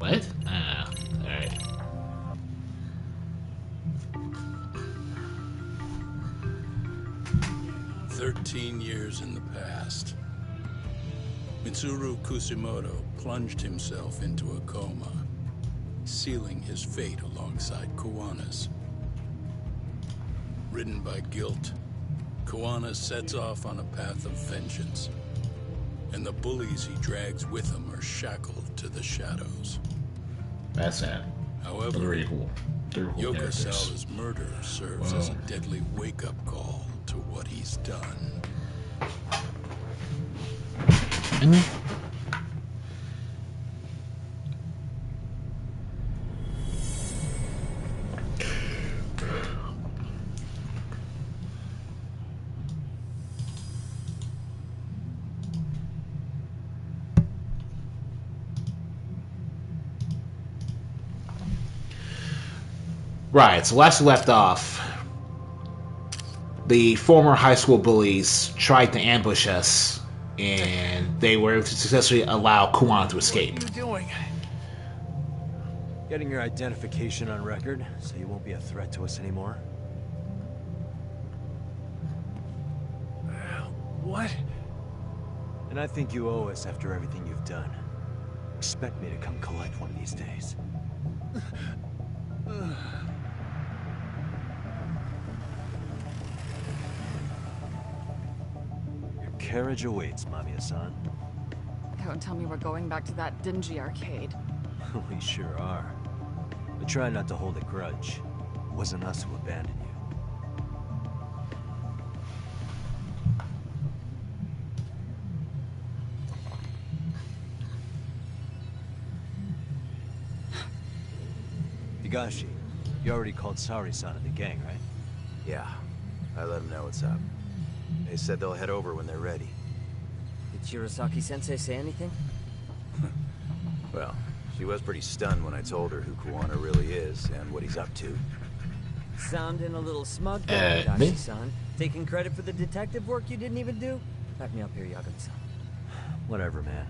What? Ah, alright. 13 years in the past. Mitsuru Kusimoto plunged himself into a coma, sealing his fate alongside Kuwana's. Ridden by guilt, Kuwana sets off on a path of vengeance, and the bullies he drags with him are shackled to the shadows. That's sad. However, Very cool. Yokosawa's murder serves as a deadly wake-up call to what he's done. Right, so last we left off, the former high school bullies tried to ambush us, and they were able to successfully allow Kuwan to escape. What are you doing? Getting your identification on record, so you won't be a threat to us anymore. What? And I think you owe us after everything you've done. Expect me to come collect one of these days. Your carriage awaits, Mamiya-san. Don't tell me we're going back to that dingy arcade. We sure are. But try not to hold a grudge. It wasn't us who abandoned you. Higashi, you already called Sari-san and the gang, right? Yeah, I let them know what's up. They said they'll head over when they're ready. Did Shirosaki-sensei say anything? Well, she was pretty stunned when I told her who Kuwana really is and what he's up to. Sounding a little smug, though, me? Higashi-san. Taking credit for the detective work you didn't even do? Back me up here, Yagami-san. Whatever, man.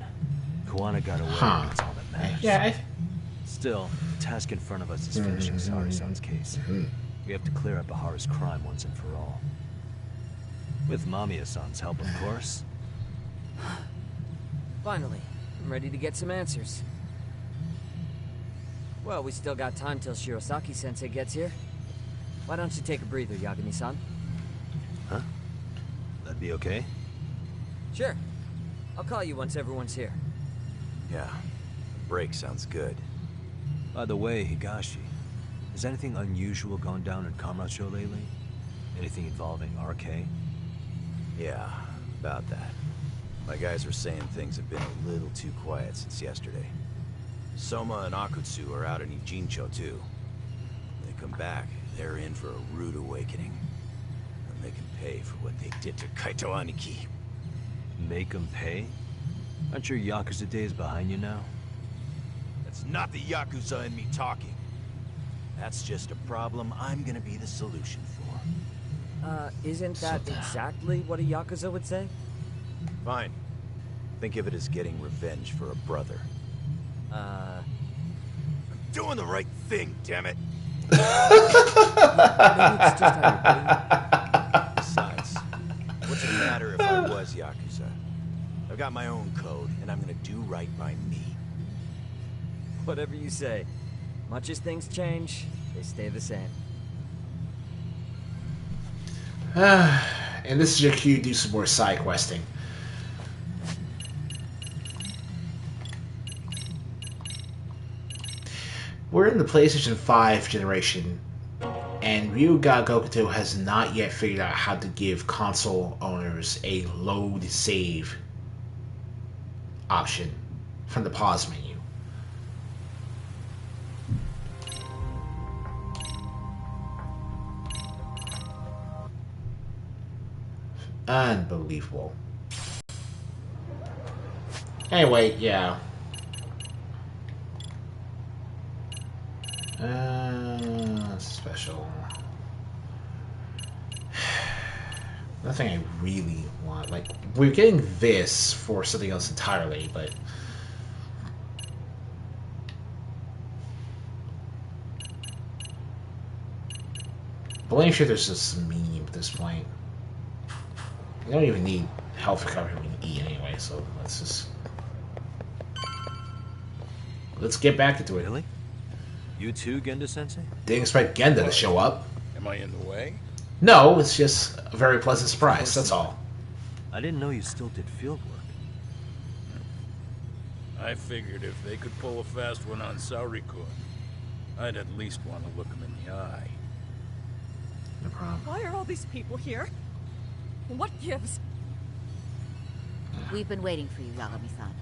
Kuwana got away, and that's all that matters. Yeah, Still, the task in front of us is finishing Sari-san's case. We have to clear up Bahara's crime once and for all. With Mamiya-san's help, of course. Finally, I'm ready to get some answers. Well, we still got time till Shirosaki-sensei gets here. Why don't you take a breather, Yagami-san? Huh? That'd be okay? Sure. I'll call you once everyone's here. Yeah, a break sounds good. By the way, Higashi, has anything unusual gone down in Kamurocho lately? Anything involving RK? Yeah, about that. My guys were saying things have been a little too quiet since yesterday. Soma and Akutsu are out in Ijincho too. When they come back, they're in for a rude awakening. And they can pay for what they did to Kaito Aniki. Make them pay? Aren't your Yakuza days behind you now? That's not the Yakuza in me talking. That's just a problem I'm gonna be the solution for. Isn't that exactly what a Yakuza would say? Fine. Think of it as getting revenge for a brother. I'm doing the right thing, damn it! Maybe it's just how Besides, what's it matter if I was Yakuza? I've got my own code, and I'm gonna do right by me. Whatever you say. Much as things change, they stay the same. and this is your cue to do some more side questing. We're in the PlayStation 5 generation, and Ryuga Gokuto has not yet figured out how to give console owners a load save option from the pause menu. Unbelievable. Anyway, yeah. Special. Nothing I really want. Like, we're getting this for something else entirely, but Blame shifters just meme at this point. You don't even need health recovery when you eat anyway, so let's get back into it. Really? You too, Genda-sensei? Didn't expect Genda to show up. Am I in the way? No, it's just a very pleasant surprise, that's all. I didn't know you still did field work. I figured if they could pull a fast one on Saurikun, I'd at least want to look him in the eye. No problem. Why are all these people here? What gives? We've been waiting for you, Yagami-san.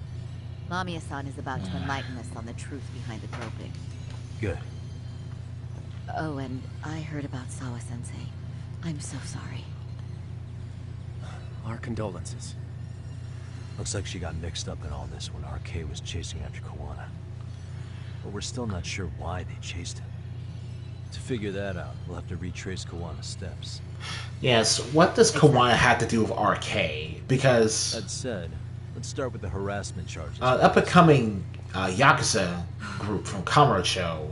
Mamiya-san is about to enlighten us on the truth behind the groping. Good. Oh, and I heard about Sawa-sensei. I'm so sorry. Our condolences. Looks like she got mixed up in all this when RK was chasing after Kawana. But we're still not sure why they chased him. To figure that out, we'll have to retrace Kawana's steps. Yes, what does Kawana have to do with RK? Because That said, let's start with the harassment charges. up-and-coming Yakuza group from Kamurocho,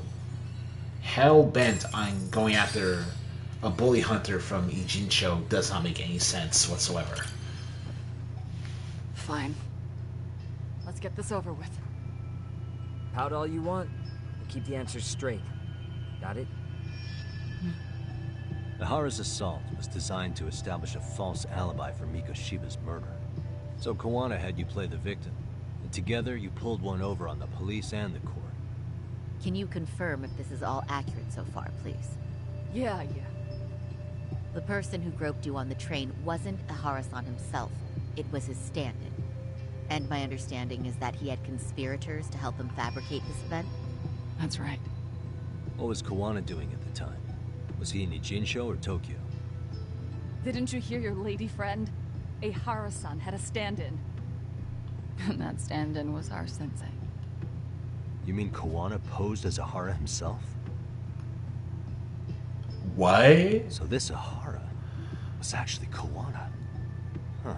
hell-bent on going after a bully hunter from Ijincho does not make any sense whatsoever. Fine. Let's get this over with. Pout all you want. We'll keep the answers straight. Got it? Nahara's assault was designed to establish a false alibi for Miko Shiba's murder. So Kawana had you play the victim, and together you pulled one over on the police and the court. Can you confirm if this is all accurate so far, please? Yeah. The person who groped you on the train wasn't Ihara-san himself. It was his stand-in. And my understanding is that he had conspirators to help him fabricate this event? That's right. What was Kawana doing at the time? Was he in Ijincho or Tokyo? Didn't you hear your lady friend? Ihara-san had a stand-in. And that stand-in was our sensei. You mean Kawana posed as Ihara himself? What? So this Ihara was actually Kawana. Huh.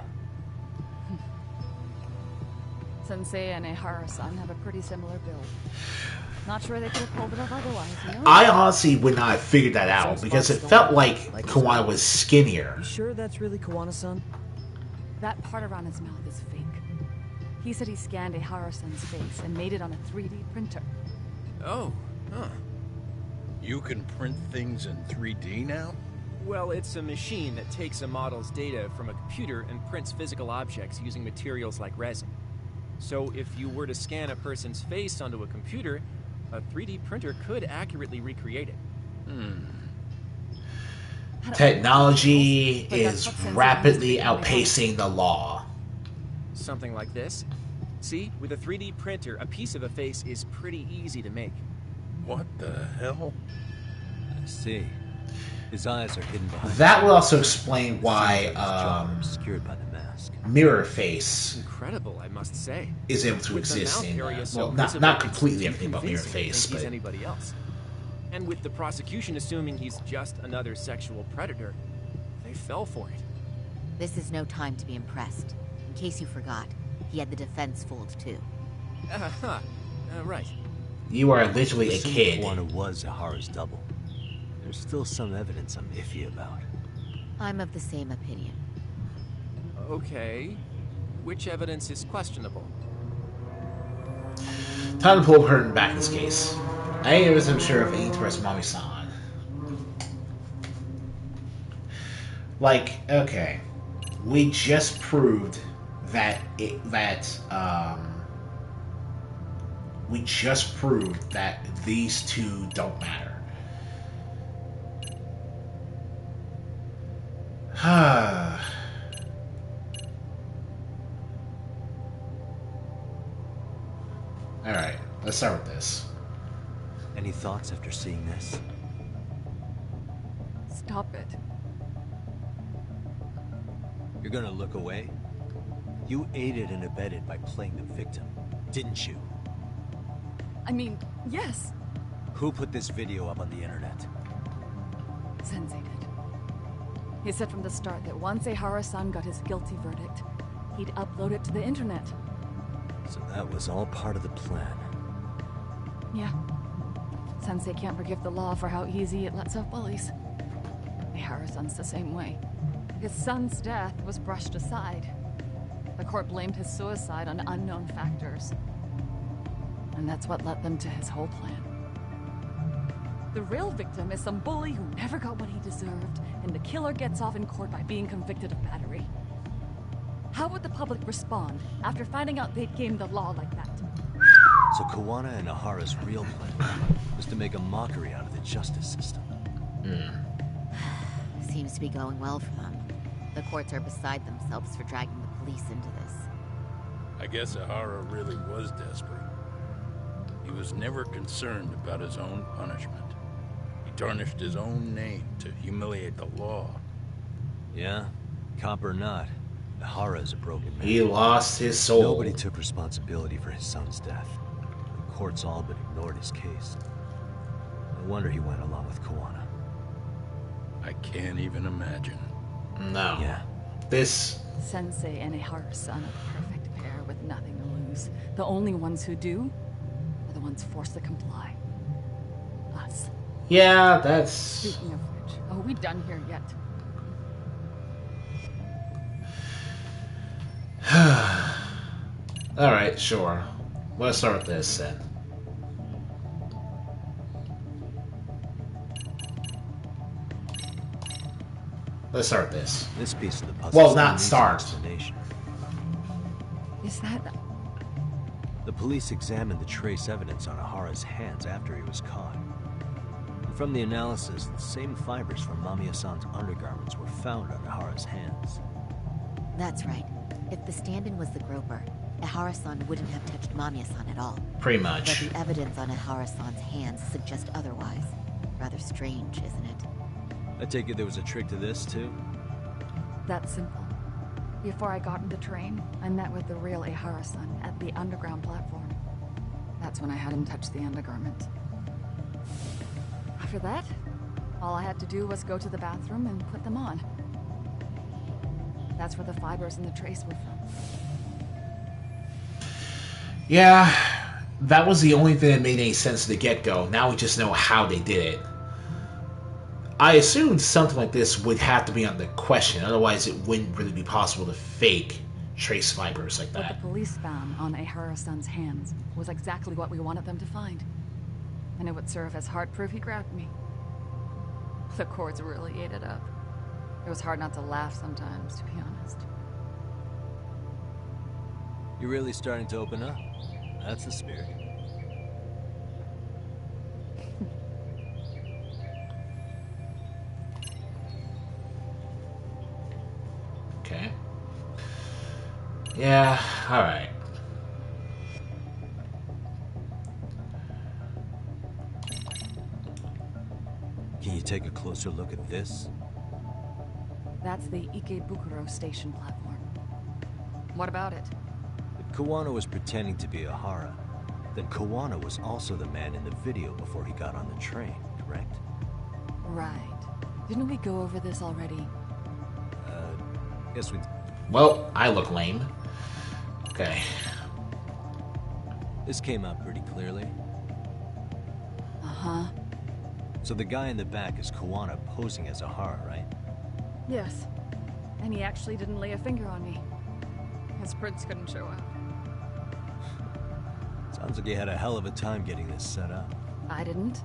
Sensei and Ihara-san have a pretty similar build. Not sure they could have pulled it off otherwise, you know? I honestly would not have figured that out because it felt like Kawana was skinnier. You sure that's really Kawana-san? That part around his mouth is fake. He said he scanned Ihara-san's face and made it on a 3D printer. Oh, huh. You can print things in 3D now? Well, it's a machine that takes a model's data from a computer and prints physical objects using materials like resin. So if you were to scan a person's face onto a computer, a 3D printer could accurately recreate it. Technology is rapidly outpacing the law. Something like this. See, with a 3D printer, a piece of a face is pretty easy to make. What the hell? I see. His eyes are hidden behind. That would also explain why his jaw obscured by the mask. Mirror Face Incredible, I must say. is able to With the exist mouth in area so well, visible, not it's completely too everything about Mirror convincing to Face, think he's but anybody else. And with the prosecution assuming he's just another sexual predator, they fell for it. This is no time to be impressed. In case you forgot, he had the defense fooled too. Right. you are literally a Assuming kid. Kawana was Ihara's double. There's still some evidence I'm iffy about. I'm of the same opinion. Okay. Which evidence is questionable? Time to pull curtain back in this case. I ain't even sure if I need to press Mami-san. Like, okay. We just proved that we just proved that these two don't matter. Alright, let's start with this. Any thoughts after seeing this? Stop it. You're gonna look away? You aided and abetted by playing the victim, didn't you? I mean, yes, Who put this video up on the internet? Sensei did. He said from the start that once Ihara-san got his guilty verdict, he'd upload it to the internet. So that was all part of the plan. Yeah. Sensei can't forgive the law for how easy it lets off bullies. Harrison's the same way. His son's death was brushed aside. The court blamed his suicide on unknown factors. And that's what led them to his whole plan. The real victim is some bully who never got what he deserved, and the killer gets off in court by being convicted of battery. How would the public respond after finding out they'd gamed the law like that? So Kawana and Ahara's real plan was to make a mockery out of the justice system. Seems to be going well for them. The courts are beside themselves for dragging the police into this. I guess Ahara really was desperate. He was never concerned about his own punishment. He tarnished his own name to humiliate the law. Yeah, cop or not, Ahara is a broken man. He lost his soul. Nobody took responsibility for his son's death. The courts all but ignored his case. No wonder he went along with Kawana. I can't even imagine. No. Yeah. This... Sensei and Ahara-san are the perfect pair with nothing to lose. The only ones who do are the ones forced to comply. Us. Yeah, that's... Speaking of which, are we done here yet? Alright, sure. Let's start with this then. Let's start this. This piece of the puzzle. Well, still not needs start. an explanation. Is that... The police examined the trace evidence on Ahara's hands after he was caught. And from the analysis, the same fibers from Mamiya-san's undergarments were found on Ahara's hands. That's right. If the stand-in was the groper, Ahara-san wouldn't have touched Mamiya-san at all. Pretty But much. the evidence on Ahara-san's hands suggests otherwise. Rather strange, isn't it? I take it there was a trick to this, too? That's simple. Before I got in the train, I met with the real Ahara-san at the underground platform. That's when I had him touch the undergarment. After that, all I had to do was go to the bathroom and put them on. That's where the fibers in the trace were from. Yeah, that was the only thing that made any sense to the get-go. Now we just know how they did it. I assumed something like this would have to be on the question, otherwise it wouldn't really be possible to fake trace fibers like What that. the police found on Ahara-san's hands was exactly what we wanted them to find. And it would serve as hard proof he grabbed me. The courts really ate it up. It was hard not to laugh sometimes, to be honest. You're really starting to open up. That's the spirit. Okay. Yeah, alright. Can you take a closer look at this? That's the Ikebukuro station platform. What about it? If Kawana was pretending to be Ahara, then Kawana was also the man in the video before he got on the train, correct? Right. Didn't we go over this already? Guess we... Well, I look lame. Okay. This came out pretty clearly. Uh-huh. So the guy in the back is Kawana posing as Ahara, right? Yes. And he actually didn't lay a finger on me. His prints couldn't show up. Sounds like you had a hell of a time getting this set up. I didn't.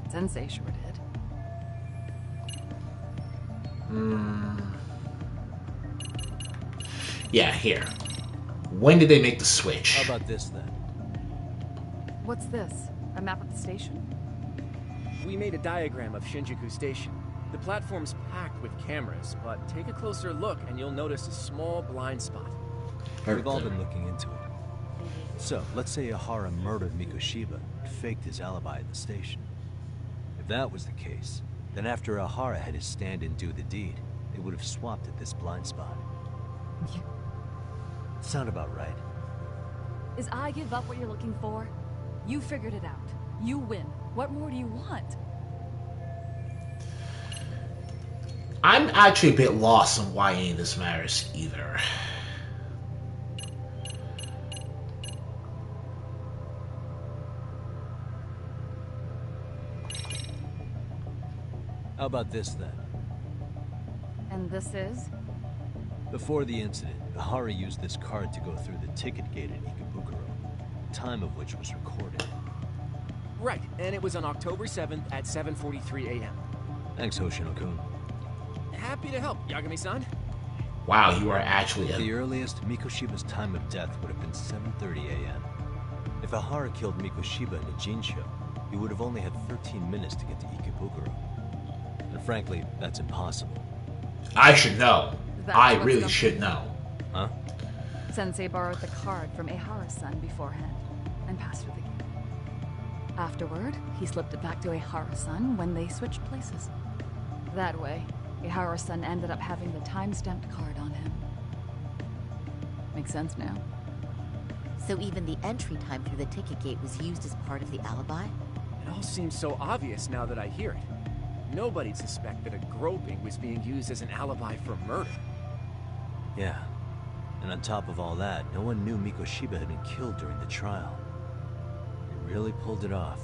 But Sensei sure did. Yeah, here. When did they make the switch? How about this then? What's this? A map of the station? We made a diagram of Shinjuku Station. The platform's packed with cameras, but take a closer look and you'll notice a small blind spot. We've all been looking into it. So, let's say Ahara murdered Mikoshiba and faked his alibi at the station. If that was the case, then after Ahara had his stand-in do the deed, they would have swapped at this blind spot. Sound about right? Is I give up what you're looking for? You figured it out. You win. What more do you want? I'm actually a bit lost on why any of this matters either. How about this then? And this is? Before the incident, Ihara used this card to go through the ticket gate at Ikebukuro, the time of which was recorded. Right, and it was on October 7th at 7:43 a.m. Thanks, Hoshino-kun. Happy to help, Yagami-san. Wow, you are actually The earliest, Mikoshiba's time of death would have been 7:30 a.m. If Ihara killed Mikoshiba in a Jinsho, he would have only had 13 minutes to get to Ikebukuro. And frankly, that's impossible. I should know. That's I what's really up should with- know. Huh? Sensei borrowed the card from Ihara-san beforehand and passed her the key. Afterward, he slipped it back to Ihara-san when they switched places. That way, Ihara-san ended up having the time-stamped card on him. Makes sense now. So even the entry time through the ticket gate was used as part of the alibi? It all seems so obvious now that I hear it. Nobody'd suspect that a groping was being used as an alibi for murder. Yeah. And on top of all that, no one knew Mikoshiba had been killed during the trial. They really pulled it off.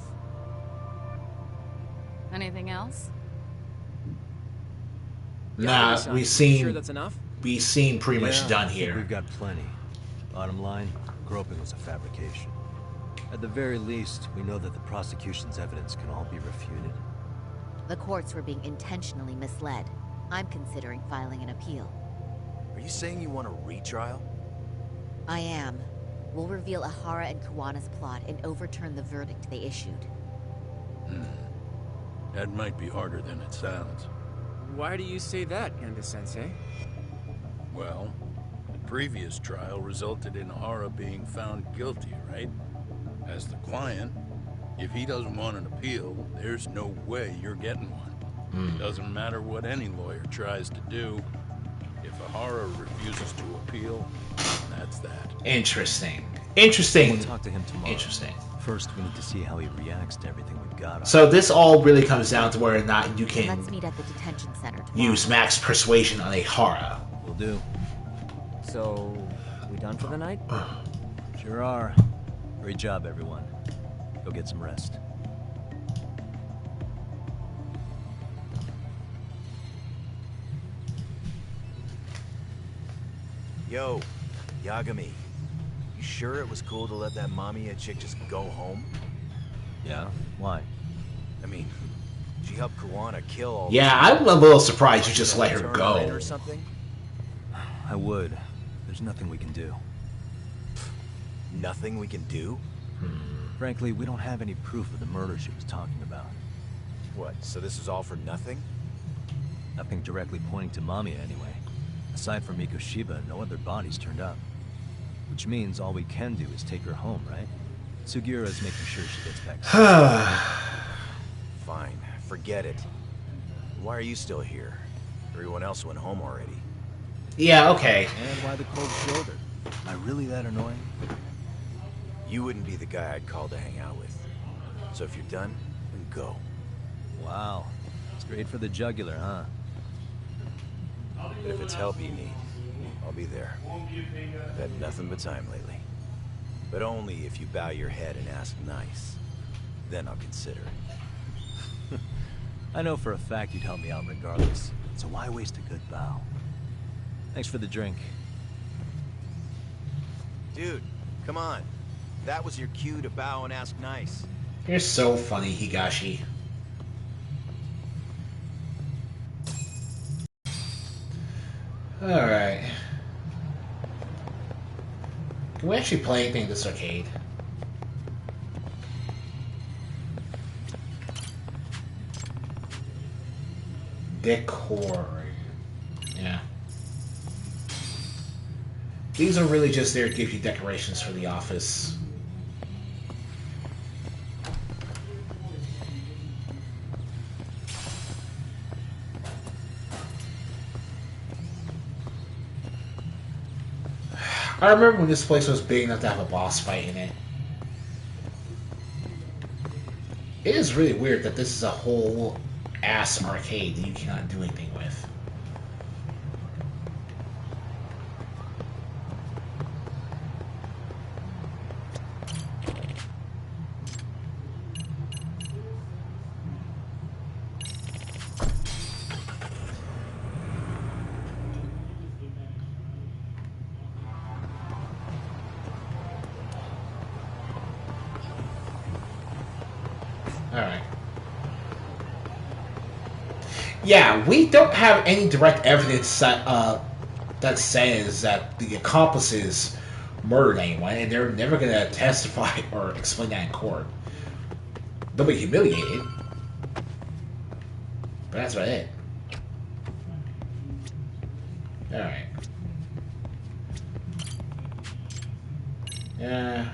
Anything else? Nah, Yagami-san, we've you seen Sure that's enough? pretty much Yeah, done I think here. We've got plenty. Bottom line, groping was a fabrication. At the very least, we know that the prosecution's evidence can all be refuted. The courts were being intentionally misled. I'm considering filing an appeal. Are you saying you want a retrial? I am. We'll reveal Ihara and Kuwana's plot and overturn the verdict they issued. That might be harder than it sounds. Why do you say that, Genda-sensei? Well, the previous trial resulted in Hara being found guilty, right? As the client, if he doesn't want an appeal, there's no way you're getting one. Doesn't matter what any lawyer tries to do. If Ihara refuses to appeal, that's that. Interesting. Interesting. We'll talk to him tomorrow. Interesting. First, we need to see how he reacts to everything we've got on. So this all really comes down to whether or not you can Let's meet at the detention center tomorrow. use max persuasion on Ihara. Will do. So, we done for the night? Sure are. Great job, everyone. Go get some rest. Yo, Yagami. You sure it was cool to let that Mamiya chick just go home? Yeah? Why? I mean, she helped Kuwana kill all Yeah, those I'm a little surprised you just let her turn go. in or something? I would. There's nothing we can do. Nothing we can do? Frankly, we don't have any proof of the murder she was talking about. What, so this is all for nothing? Nothing directly pointing to Mamiya, anyway. Aside from Mikoshiba, no other bodies turned up. Which means all we can do is take her home, right? Sugiura's making sure she gets back safe. Fine, forget it. Why are you still here? Everyone else went home already. Yeah, okay. And why the cold shoulder? Am I really that annoying? You wouldn't be the guy I'd call to hang out with. So if you're done, then go. Wow. Straight for the jugular, huh? But if it's help you need, I'll be there. I've had nothing but time lately. But only if you bow your head and ask nice. Then I'll consider it. I know for a fact you'd help me out regardless. So why waste a good bow? Thanks for the drink. Dude, come on. That was your cue to bow and ask nice. You're so funny, Higashi. Alright. Can we actually play anything in this arcade? Decor. Yeah. These are really just there to give you decorations for the office. I remember when this place was big enough to have a boss fight in it. It is really weird that this is a whole ass arcade that you cannot do anything with. Alright. Yeah, we don't have any direct evidence that says that the accomplices murdered anyone, and they're never going to testify or explain that in court. They'll be humiliated. But that's about it. Alright. Yeah.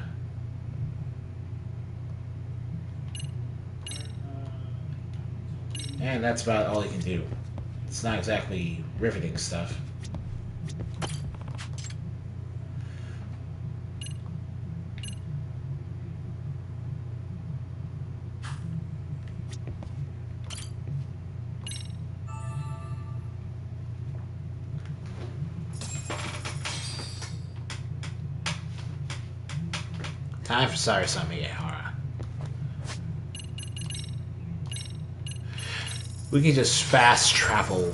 And that's about all you can do. It's not exactly riveting stuff. Time for Sorry Sammy Hara. We can just fast travel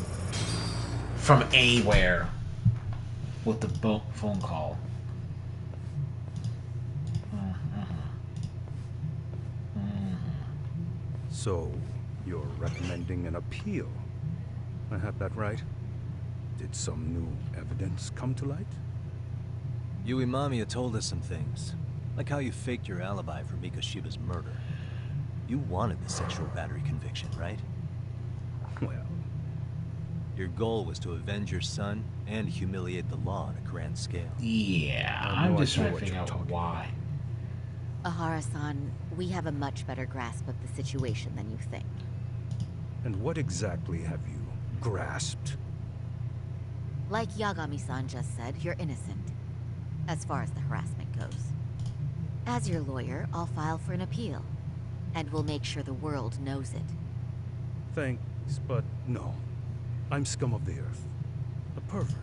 from anywhere with the phone call. So, you're recommending an appeal? I have that right? Did some new evidence come to light? Yui Mamiya told us some things. Like how you faked your alibi for Mikoshiba's murder. You wanted the sexual battery conviction, right? Well... Your goal was to avenge your son and humiliate the law on a grand scale. Yeah, I'm just trying to figure out why. Ahara-san, we have a much better grasp of the situation than you think. And what exactly have you grasped? Like Yagami-san just said, you're innocent. As far as the harassment goes. As your lawyer, I'll file for an appeal. And we'll make sure the world knows it. Thanks, but no. I'm scum of the earth. A pervert.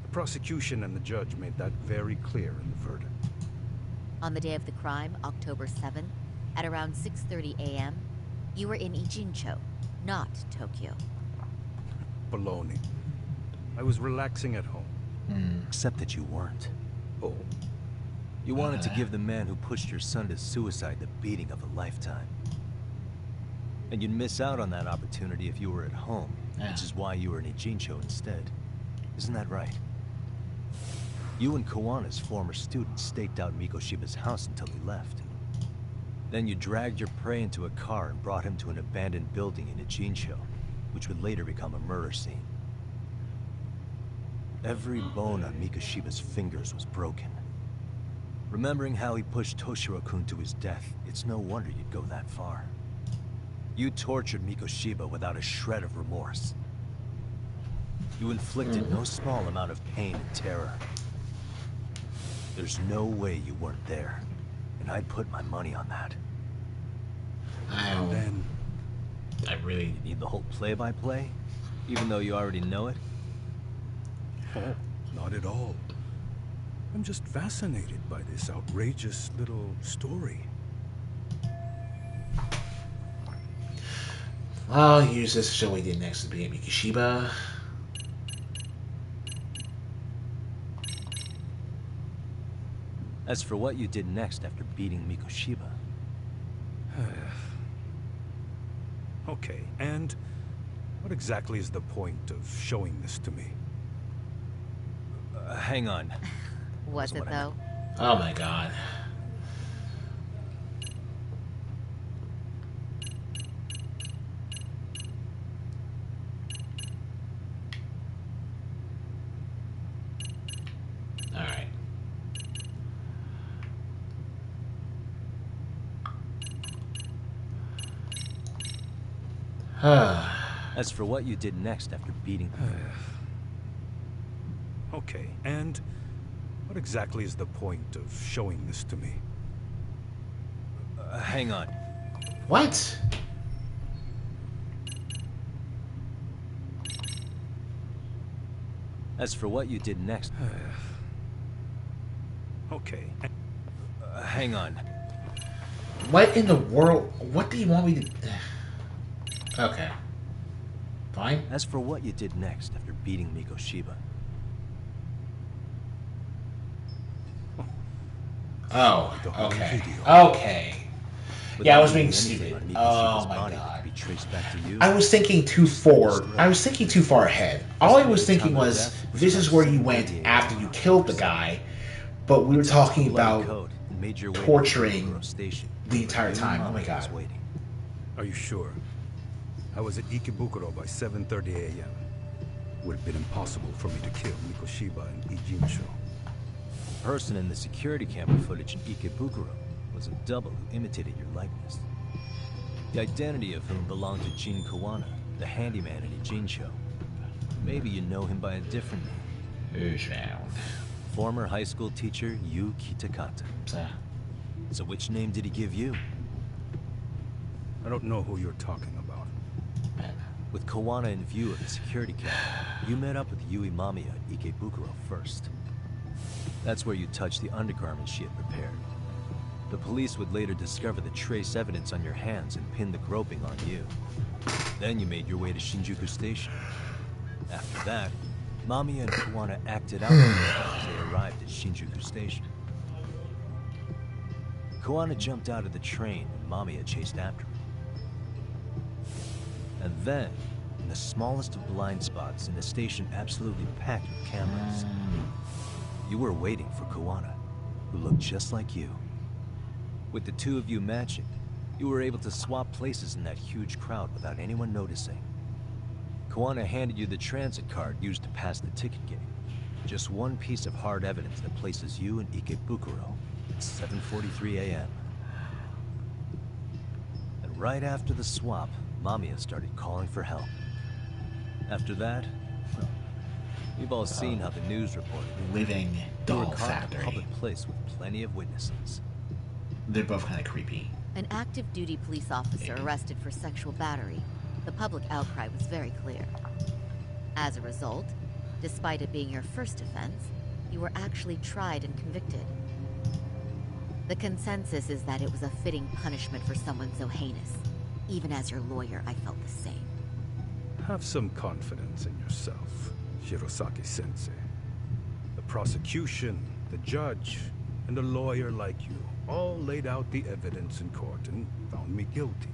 The prosecution and the judge made that very clear in the verdict. On the day of the crime, October 7th, at around 6:30 a.m., you were in Ijincho, not Tokyo. Baloney. I was relaxing at home. Except that you weren't. Oh? You wanted to give the man who pushed your son to suicide the beating of a lifetime. And you'd miss out on that opportunity if you were at home, which is why you were in Ijincho instead. Isn't that right? You and Kawana's former student staked out Mikoshiba's house until he left. Then you dragged your prey into a car and brought him to an abandoned building in Ijincho, which would later become a murder scene. Every bone on Mikoshiba's fingers was broken. Remembering how he pushed Toshiro-kun to his death, it's no wonder you'd go that far. You tortured Mikoshiba without a shred of remorse. You inflicted no small amount of pain and terror. There's no way you weren't there, and I'd put my money on that. I really You need the whole play-by-play, even though you already know it? Oh, not at all. I'm just fascinated by this outrageous little story. I'll use this to show we did next to be Mikoshiba. As for what you did next after beating Mikoshiba... Okay, and what exactly is the point of showing this to me? Hang on. Was it, though? Oh my god. Alright. As for what you did next after beating... Okay, and what exactly is the point of showing this to me? Hang on. What? As for what you did next... Okay. Hang on. What in the world? What do you want me to... Okay. Fine. As for what you did next after beating Mikoshiba... Oh, okay. Okay. Yeah, I was Without being leaving anything stupid. on Oh Mikoshiba's my body that god. could be traced back to you. I was thinking too forward. I was thinking too far ahead. All I was thinking Estimated time of was, death this is about where you went 7:30 after a.m. you on killed the October guy, but we were 2nd. You took talking the bloody about code and made your way torturing to Ikebukuro Station. the entire You and time. Oh my Mamiya was god. waiting. Are you sure? I was at Ikebukuro by 7:30 a.m. Would have been impossible for me to kill Mikoshiba and Ijincho. The person in the security camera footage in Ikebukuro was a double who imitated your likeness. The identity of whom belonged to Jin Kawana, the handyman in Ijincho. Maybe you know him by a different name. Former high school teacher Yu Kitakata. So which name did he give you? I don't know who you're talking about. With Kawana in view of the security camera, you met up with Yui Mamiya at Ikebukuro first. That's where you touched the undergarments she had prepared. The police would later discover the trace evidence on your hands and pin the groping on you. Then you made your way to Shinjuku Station. After that, Mamiya and Kawana acted out as they arrived at Shinjuku Station. Kawana jumped out of the train and Mamiya chased after him. And then, in the smallest of blind spots in a station absolutely packed with cameras, you were waiting for Kawana, who looked just like you. With the two of you matching, you were able to swap places in that huge crowd without anyone noticing. Kawana handed you the transit card used to pass the ticket gate. Just one piece of hard evidence that places you in Ikebukuro at 7:43 a.m. And right after the swap, Mamiya started calling for help. After that, well, you've all seen how the news reported. Living You were doll caught in a factory. public place with plenty of witnesses. They're both kind of creepy. An active duty police officer arrested for sexual battery. The public outcry was very clear. As a result, despite it being your first offense, you were actually tried and convicted. The consensus is that it was a fitting punishment for someone so heinous. Even as your lawyer, I felt the same. Have some confidence in yourself, Shirosaki-sensei. The prosecution, the judge, and a lawyer like you all laid out the evidence in court and found me guilty.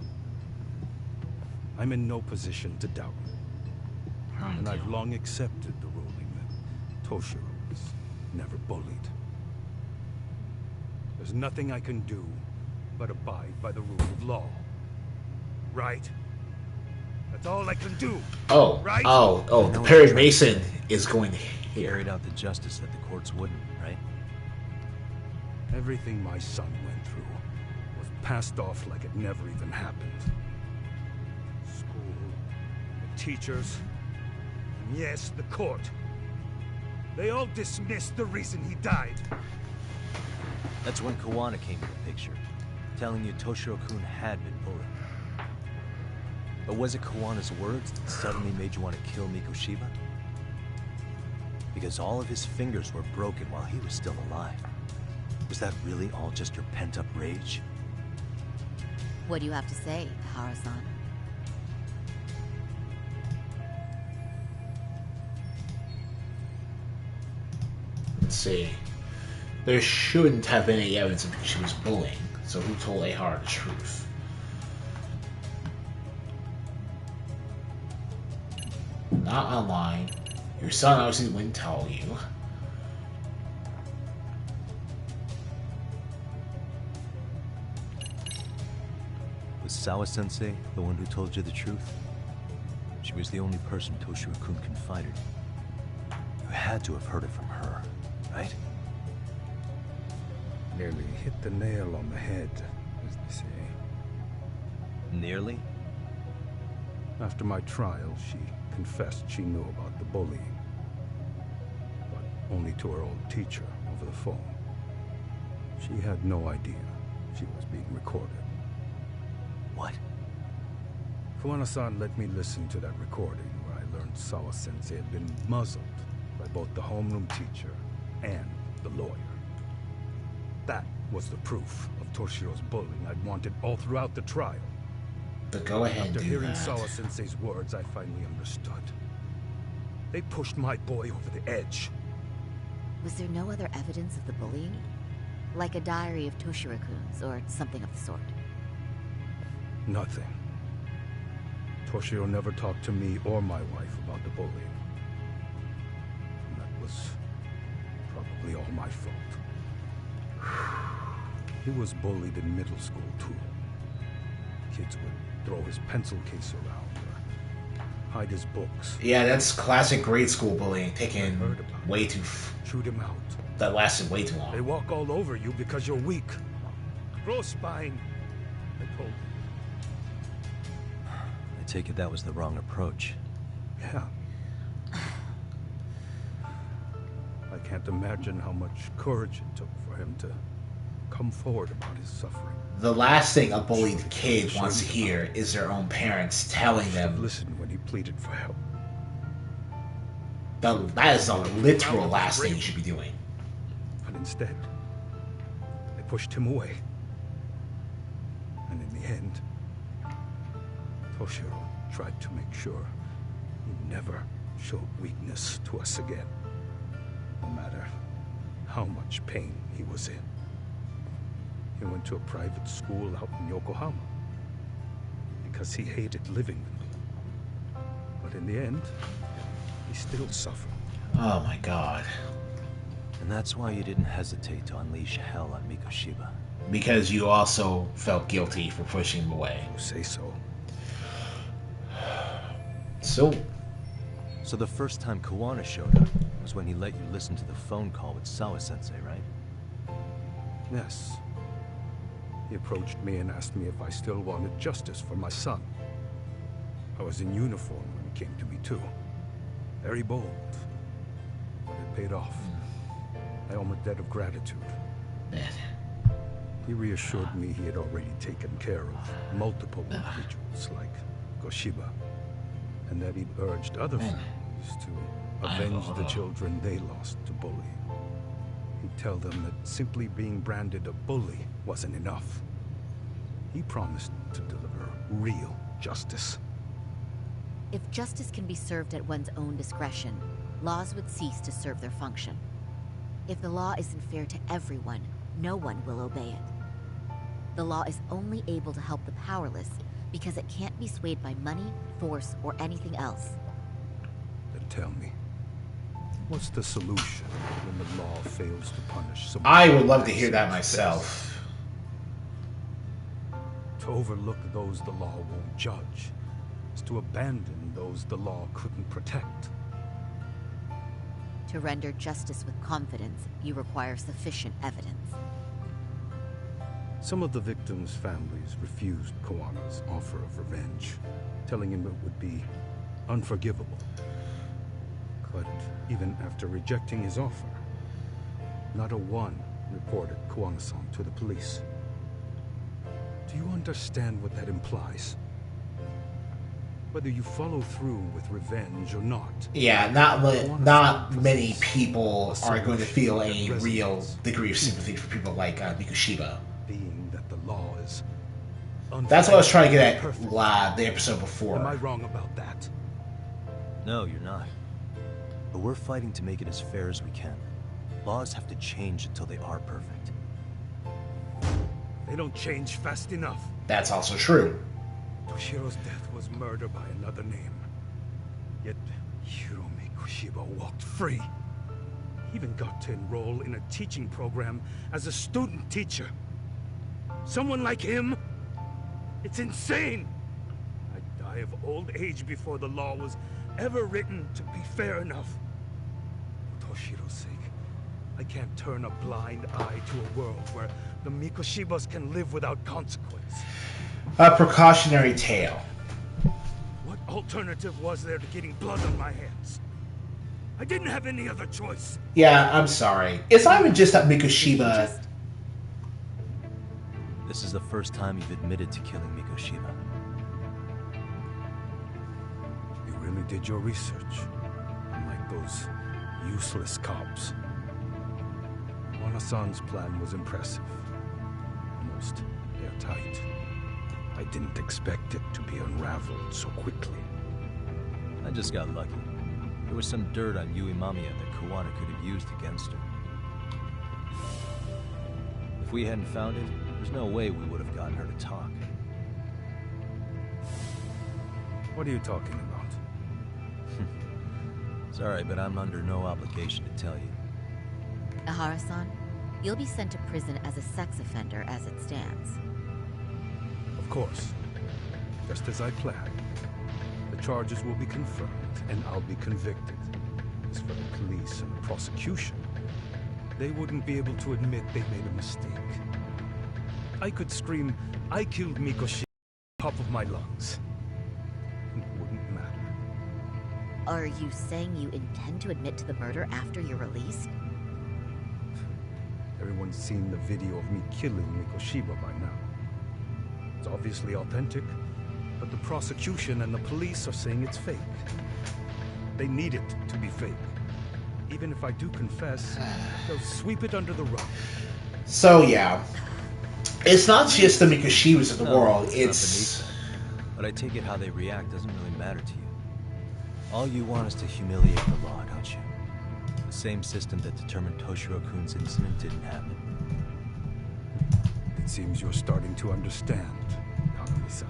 I'm in no position to doubt you. And I've long accepted the ruling that Toshiro was never bullied. There's nothing I can do but abide by the rule of law. Right? That's all I can do. Oh, right? The Perry Mason is going here. Carried out the justice that the courts wouldn't, right? Everything my son went through was passed off like it never even happened. School, the teachers, and yes, the court. They all dismissed the reason he died. That's when Kawana came to the picture, telling you Toshiro-kun had been bullied. But was it Kawana's words that suddenly made you want to kill Mikoshiba? Because all of his fingers were broken while he was still alive. Was that really all just your pent-up rage? What do you have to say, Hara-san? Let's see. There shouldn't have been any evidence because she was bullying, so who told Ahara the truth? Not online. Your son obviously wouldn't tell you. Was Sawa-sensei the one who told you the truth? She was the only person Toshiro-kun confided in. You had to have heard it from her, right? Nearly hit the nail on the head, as they say. Nearly? After my trial, she confessed she knew about the bullying. But only to her old teacher over the phone. She had no idea she was being recorded. What? Kawana-san let me listen to that recording where I learned Sawa-sensei had been muzzled by both the homeroom teacher and the lawyer. That was the proof of Toshiro's bullying I'd wanted all throughout the trial. But go ahead and After do hearing that. Sawa-sensei's words, I finally understood. They pushed my boy over the edge. Was there no other evidence of the bullying? Like a diary of Toshiro-kun's or something of the sort? Nothing. Toshiro never talked to me or my wife about the bullying. And that was probably all my fault. He was bullied in middle school, too. Kids would throw his pencil case around or hide his books. Yeah, that's classic grade school bullying, taking way too... Shoot him out. That lasted way too long. They walk all over you because you're weak. Grow spine, I told him. I take it that was the wrong approach. Yeah. I can't imagine how much courage it took for him to come forward about his suffering. The last thing a bullied kid wants to hear is their own parents telling them. Listen when he pleaded for help. That is the literal last thing you should be doing. But instead, they pushed him away. And in the end, Toshiro tried to make sure he never showed weakness to us again, no matter how much pain he was in. He went to a private school out in Yokohama because he hated living with me. But in the end, he still suffered. Oh my god. And that's why you didn't hesitate to unleash hell on Mikoshiba. Because you also felt guilty for pushing him away. You say so. So the first time Kawana showed up was when he let you listen to the phone call with Sawa-sensei, right? Yes. He approached me and asked me if I still wanted justice for my son. I was in uniform when he came to me too. Very bold. But it paid off. I owe him a debt of gratitude. He reassured me he had already taken care of multiple individuals like Goshiba, and that he'd urged other families to avenge the children they lost to bullying. He'd tell them that simply being branded a bully wasn't enough. He promised to deliver real justice. If justice can be served at one's own discretion, laws would cease to serve their function. If the law isn't fair to everyone, no one will obey it. The law is only able to help the powerless because it can't be swayed by money, force, or anything else. Then tell me, what's the solution when the law fails to punish someone? I would love to hear that myself. To overlook those the law won't judge is to abandon those the law couldn't protect. To render justice with confidence, you require sufficient evidence. Some of the victims' families refused Kawana's offer of revenge, telling him it would be unforgivable. But even after rejecting his offer, not a one reported Kawana-san to the police. Do you understand what that implies? Whether you follow through with revenge or not. Yeah, not many people are going to feel a real degree of sympathy for people like Mikoshiba. Being that the law is that's what I was trying to get at the episode before. Am I wrong about that? No, you're not. But we're fighting to make it as fair as we can. Laws have to change until they are perfect. They don't change fast enough. That's also true. Toshiro's death was murder by another name. Yet Hiromi Kushiba walked free. He even got to enroll in a teaching program as a student teacher. Someone like him? It's insane! I'd die of old age before the law was ever written to be fair enough. For Toshiro's sake, I can't turn a blind eye to a world where the Mikoshibas can live without consequence. A precautionary tale. What alternative was there to getting blood on my hands? I didn't have any other choice. Yeah, I'm sorry. It's not even just that Mikoshiba... This is the first time you've admitted to killing Mikoshiba. You really did your research. Unlike those useless cops. Kawana-san's plan was impressive. Almost airtight. I didn't expect it to be unraveled so quickly. I just got lucky. There was some dirt on Yui Mamiya that Kawana could have used against her. If we hadn't found it, there's no way we would have gotten her to talk. What are you talking about? Sorry, but I'm under no obligation to tell you. Ahara-san, you'll be sent to prison as a sex offender as it stands. Of course. Just as I planned. The charges will be confirmed, and I'll be convicted. As for the police and the prosecution, they wouldn't be able to admit they made a mistake. I could scream, "I killed Mikoshi," top of my lungs. It wouldn't matter. Are you saying you intend to admit to the murder after you're released? Everyone's seen the video of me killing Mikoshiba by now. It's obviously authentic, but the prosecution and the police are saying it's fake. They need it to be fake. Even if I do confess, they'll sweep it under the rug. So yeah, it's not just the Mikoshibas of the world, Not it's... beneath them. But I take it how they react doesn't really matter to you. All you want is to humiliate the law, don't you? The same system that determined Toshiro-kun's incident didn't happen. It seems you're starting to understand, Kanami-san.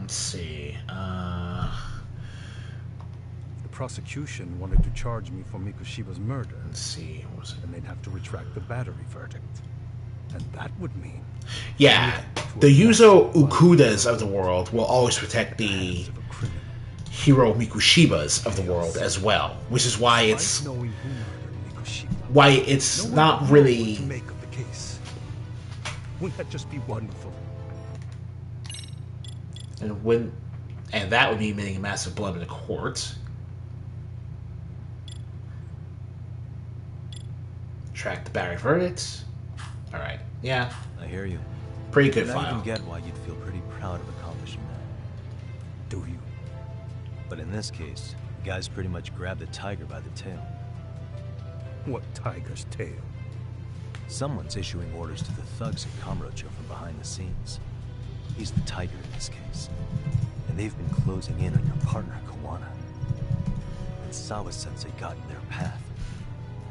Let's see, The prosecution wanted to charge me for Mikoshiba's murder, let's see, what was it? and they'd have to retract the battery verdict. And that would mean... Yeah, the Yuzo Ukudas of the world will always protect the of a criminal. Hiro Mikushibas of the world as well, which is why it's Despite knowing who murdered Mikoshiba, why it's no one not would know really what to make of the case. Wouldn't that just be wonderful? and that would be meaning massive blood in the court. Track the battery verdict. All right, yeah, I hear you. pretty good And I file. even get why you'd feel pretty proud of accomplishing that. Do you? But in this case, the guys pretty much grabbed the tiger by the tail. What tiger's tail? Someone's issuing orders to the thugs at Kamurocho from behind the scenes. He's the tiger in this case. And they've been closing in on your partner, Kawana. And Sawa-sensei got in their path.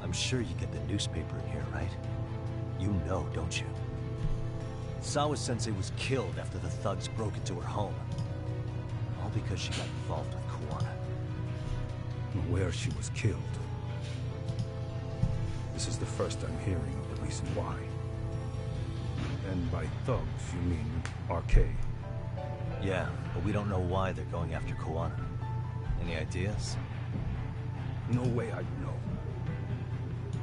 I'm sure you get the newspaper in here, right? You know, don't you? Sawa-sensei was killed after the thugs broke into her home. All because she got involved with Kawana. And where she was killed. This is the first I'm hearing of the reason why. And by thugs, you mean RK. Yeah, but we don't know why they're going after Kawana. Any ideas? No way I'd know.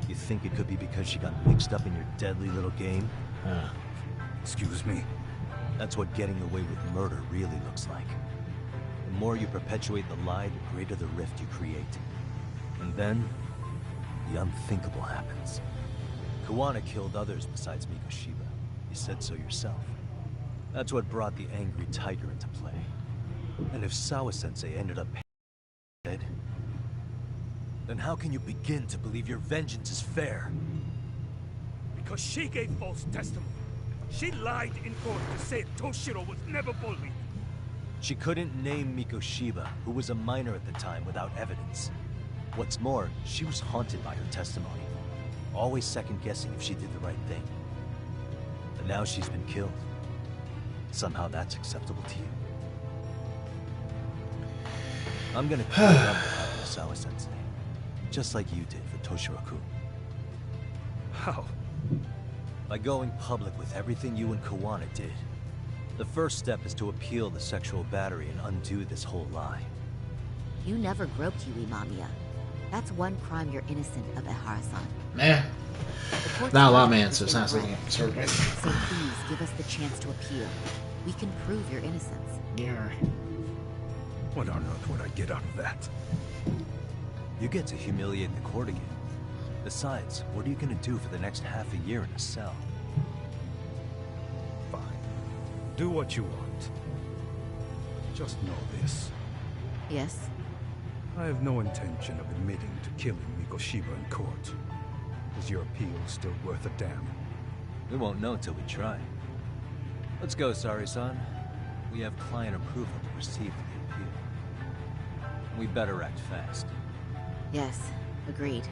You think it could be because she got mixed up in your deadly little game? Excuse me? That's what getting away with murder really looks like. The more you perpetuate the lie, the greater the rift you create. And then, the unthinkable happens. Kawana killed others besides Mikoshiba. You said so yourself. That's what brought the angry tiger into play. And if Sawa-sensei ended up dead, then how can you begin to believe your vengeance is fair? Because she gave false testimony. She lied in court to say Toshiro was never bullied. She couldn't name Mikoshiba, who was a minor at the time, without evidence. What's more, she was haunted by her testimony, always second-guessing if she did the right thing. But now she's been killed. Somehow that's acceptable to you. I'm gonna clear up what happened to Sawa-sensei, just like you did for Toshiro-kun. How? By going public with everything you and Kawana did. The first step is to appeal the sexual battery and undo this whole lie. You never groped Yui Mamiya. That's one crime you're innocent of, Ehara-san. Eh, The court's not a lot of verdict answers. is Sounds like incorrect. it's right. So please give us the chance to appeal. We can prove your innocence. Yeah. What on earth would I get out of that? You get to humiliate the court again. Besides, what are you gonna do for the next half a year in a cell? Fine. Do what you want. Just know this. Yes? I have no intention of admitting to killing Mikoshiba in court. Is your appeal still worth a damn? We won't know till we try. Let's go, Sari-san. We have client approval to proceed with the appeal. We better act fast. Yes. Agreed.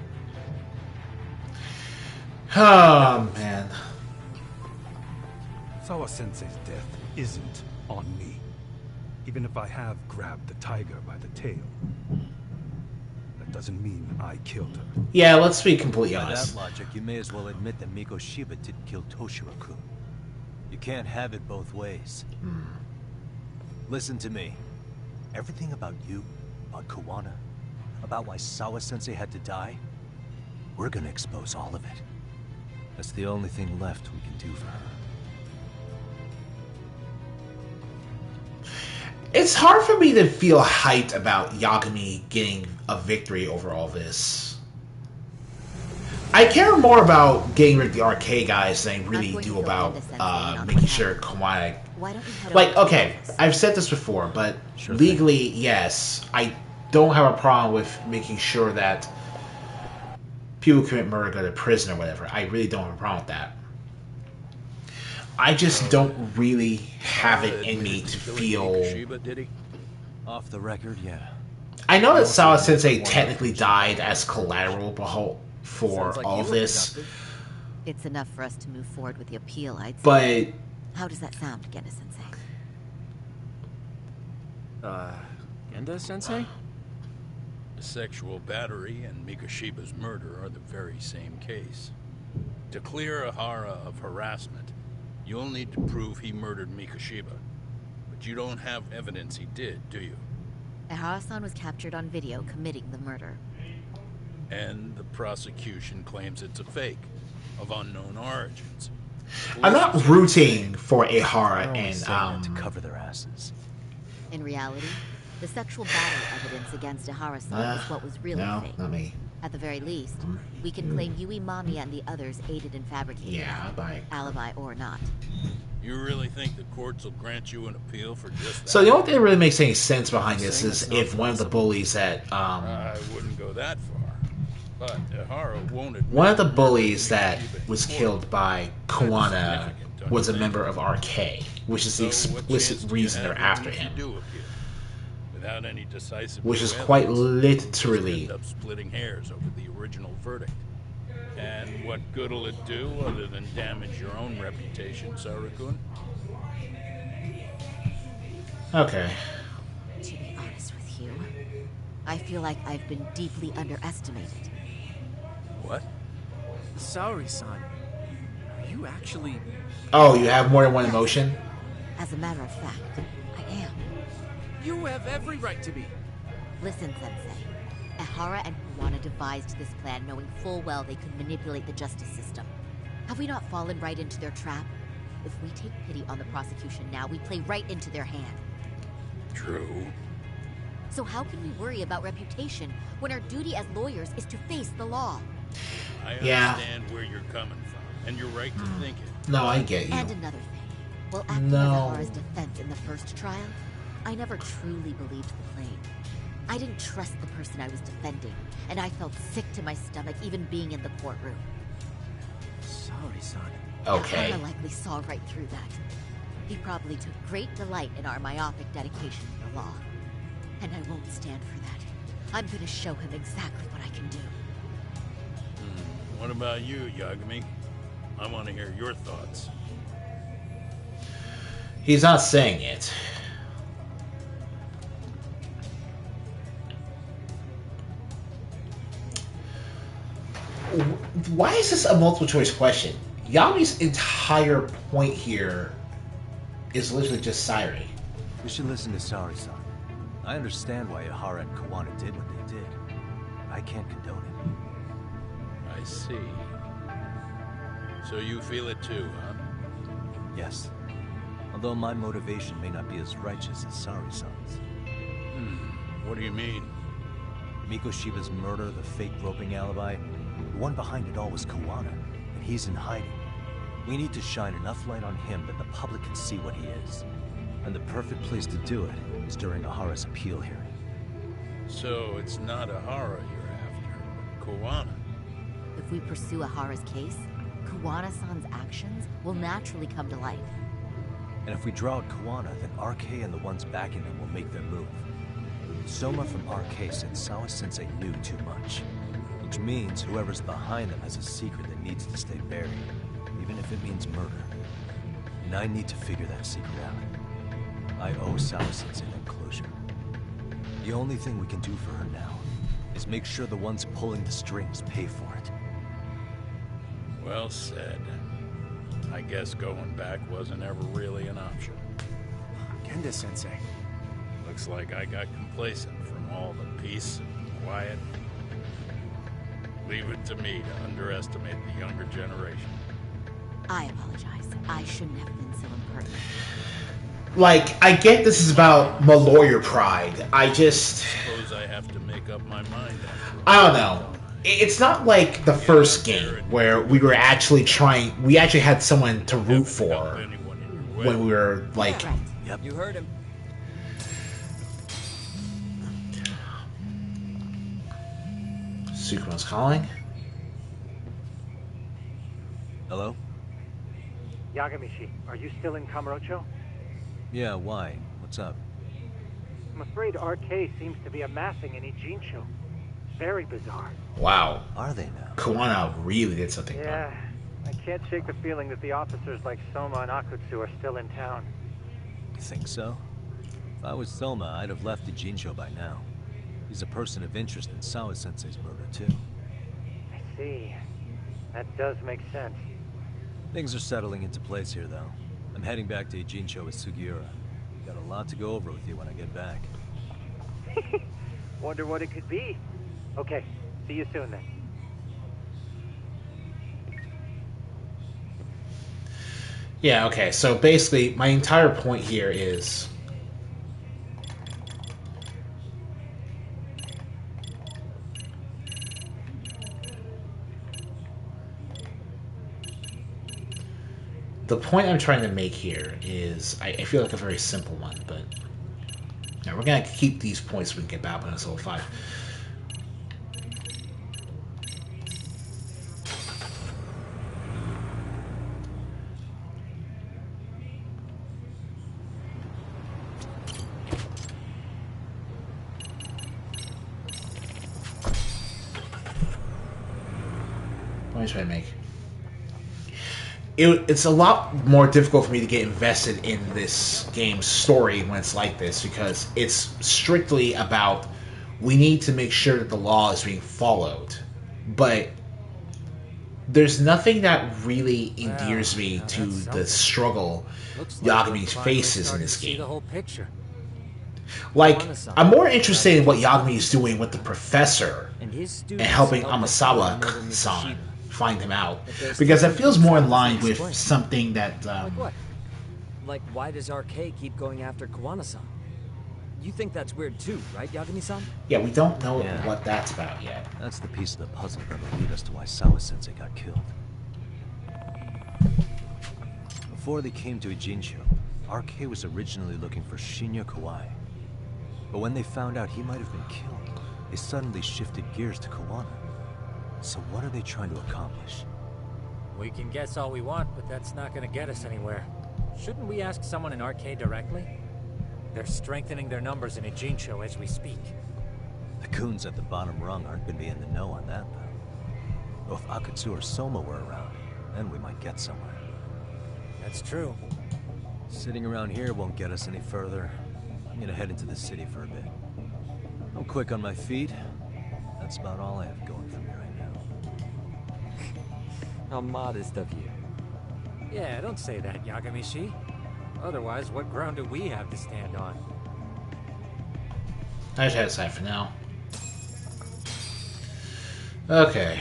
Oh, man. Sawa-sensei's death isn't on me. Even if I have grabbed the tiger by the tail, that doesn't mean I killed her. Yeah, let's be completely By honest. that logic, you may as well admit that Miko Shiba did kill Toshiro-kun. You can't have it both ways. Listen to me. Everything about you, about Kawana, about why Sawa-sensei had to die, we're gonna expose all of it. That's the only thing left we can do for her. It's hard for me to feel hyped about Yagami getting a victory over all this. I care more about getting rid of the arcade guys than I really do about making sure Kawana... Like, okay, I've said this before, but legally, yes, I don't have a problem with making sure that people who commit murder go to prison or whatever. I really don't have a problem with that. I just don't really have it in me to feel... Off the record, yeah. I know that Sawa-sensei technically died as collateral for all of this. It's enough for us to move forward with the appeal, I'd say. But... How does that sound, Genda-sensei? Genda-sensei? The sexual battery and Mikoshiba's murder are the very same case. To clear Ihara of harassment, you'll need to prove he murdered Mikoshiba. But you don't have evidence he did, do you? Ihara-san was captured on video committing the murder. And the prosecution claims it's a fake, of unknown origins. I'm not rooting for Ihara and to cover their asses. In reality, the sexual battle evidence against Ihara-san is what was really fake. Not me. At the very least, we can claim Yui Mami and the others aided in fabricating alibi or not. You really think the courts will grant you an appeal for just that? So the only thing that really makes any sense behind this is if one of the bullies that I wouldn't go that far. But Ihara won't admit one of the bullies that was killed by Kawana was a member of RK, which is the explicit reason they're after him. Without any decisive which is quite literally end up splitting hairs over the original verdict. And what good'll it do other than damage your own reputation, Saru-kun? Okay. To be honest with you, I feel like I've been deeply underestimated. What? Saori-san, are you actually... Oh, you have more than one emotion? As a matter of fact, I am. You have every right to be. Listen, Sensei. Ihara and Kawana devised this plan knowing full well they could manipulate the justice system. Have we not fallen right into their trap? If we take pity on the prosecution now, we play right into their hand. True. So how can we worry about reputation when our duty as lawyers is to face the law? I understand where you're coming from, and you're right to think it. No, I get you. And another thing. While acting as Ihara's defense in the first trial, I never truly believed the claim. I didn't trust the person I was defending, and I felt sick to my stomach even being in the courtroom. Saori-san. Okay. Ihara likely saw right through that. He probably took great delight in our myopic dedication to the law. And I won't stand for that. I'm gonna show him exactly what I can do. What about you, Yagami? I want to hear your thoughts. He's not saying it. Why is this a multiple choice question? Yami's entire point here is literally just Sairi. You should listen to Saori-san. I understand why Ihara and Kawana did what they did. I can't condone it. I see. So you feel it too, huh? Yes. Although my motivation may not be as righteous as Saori-san's. What do you mean? Mikoshiba's murder, the fake roping alibi, the one behind it all was Kawana, and he's in hiding. We need to shine enough light on him that the public can see what he is. And the perfect place to do it is during Ihara's appeal hearing. So it's not Ihara you're after, but Kawana. If we pursue Ihara's case, Kawana-san's actions will naturally come to light. And if we draw out Kawana, then RK and the ones backing them will make their move. Soma from RK said Sawa-sensei knew too much. Which means whoever's behind them has a secret that needs to stay buried, even if it means murder. And I need to figure that secret out. I owe Sawa-sensei that closure. The only thing we can do for her now is make sure the ones pulling the strings pay for it. Well said. I guess going back wasn't ever really an option. Genda-sensei. Looks like I got complacent from all the peace and quiet. Leave it to me to underestimate the younger generation. I apologize. I shouldn't have been so impertinent. Like, I get this is about my lawyer pride. I just... Suppose I have to make up my mind after I don't know. It's not like the first game where we were actually trying... We actually had someone to root for when we were, like... Yeah, right. Yep. You heard him. Sukuma's calling. Hello? Yagamishi, are you still in Kamurocho? Yeah, why? What's up? I'm afraid RK seems to be amassing in Ijincho. Very bizarre. Wow. Are they now? Kawana really did something wrong. Yeah, I can't shake the feeling that the officers like Soma and Akutsu are still in town. You think so? If I was Soma, I'd have left Ijincho by now. He's a person of interest in Sawa-sensei's murder, too. I see. That does make sense. Things are settling into place here, though. I'm heading back to Ijincho with Sugiura. Got a lot to go over with you when I get back. Wonder what it could be. Okay, see you soon then. Yeah, okay, so basically, my entire point here is... The point I'm trying to make here is, I feel like a very simple one, but you know, we're going to keep these points when we get back when it's level 5. What am I trying to make? It's a lot more difficult for me to get invested in this game's story when it's like this, because it's strictly about we need to make sure that the law is being followed. But there's nothing that really endears me to the struggle Yagami faces in this game. The whole picture. Like, I'm more interested in what Yagami is doing with the professor and helping Amasawa-san find him out, because that feels more in line with something that Like what? Like, why does RK keep going after Kawana-san? You think that's weird too, right, Yagami-san? yeah, we don't know Yeah. what that's about yet. That's the piece of the puzzle that'll lead us to why Sawa-sensei got killed. Before they came to Ijincho, RK was originally looking for Shinya Kawai. But when they found out he might have been killed, they suddenly shifted gears to Kawana. So what are they trying to accomplish? We can guess all we want, but that's not going to get us anywhere. Shouldn't we ask someone in RK directly? They're strengthening their numbers in Ijincho as we speak. The goons at the bottom rung aren't going to be in the know on that, though. If Akutsu or Soma were around, then we might get somewhere. That's true. Sitting around here won't get us any further. I'm gonna head into the city for a bit. I'm quick on my feet. That's about all I have going for me right now. How modest of you. Yeah, don't say that, Yagamishi. Otherwise, what ground do we have to stand on? I just had it aside for now. Okay.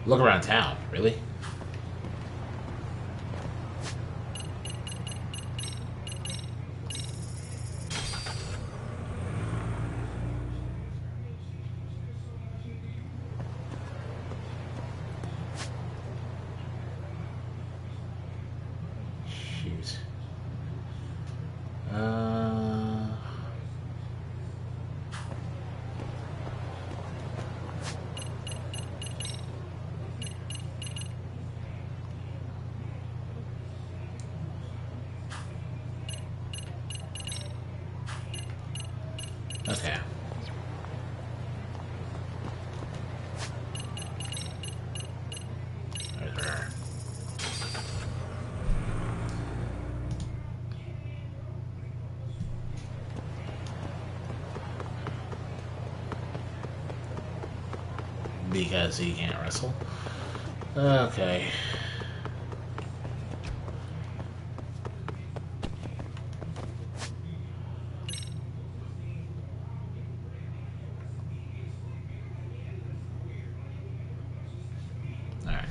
Look around town, really? Shoot. because he can't wrestle. Okay. Alright.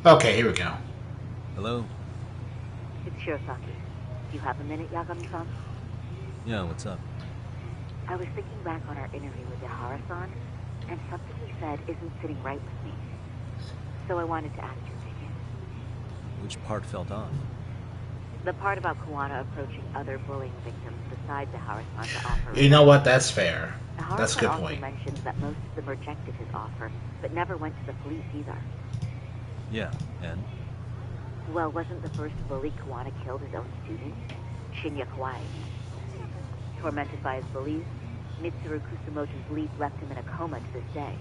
Okay, here we go. Hello? It's Shirosaki. Do you have a minute, Yagami-san? Yeah, what's up? I was thinking back on our interview with Ihara-san, and something he said isn't sitting right with me. So I wanted to ask your opinion. Which part felt off? The part about Kuwana approaching other bullying victims besides Ihara-san to offer... You know what? That's fair. That's a Ihara-san good also point. mentioned that most of them rejected his offer, but never went to the police either. Yeah, and? Well, wasn't the first bully Kuwana killed his own student? Shinya Kawai. Tormented by his bullies, Mitsuru Kusumoto's leap left him in a coma to this day.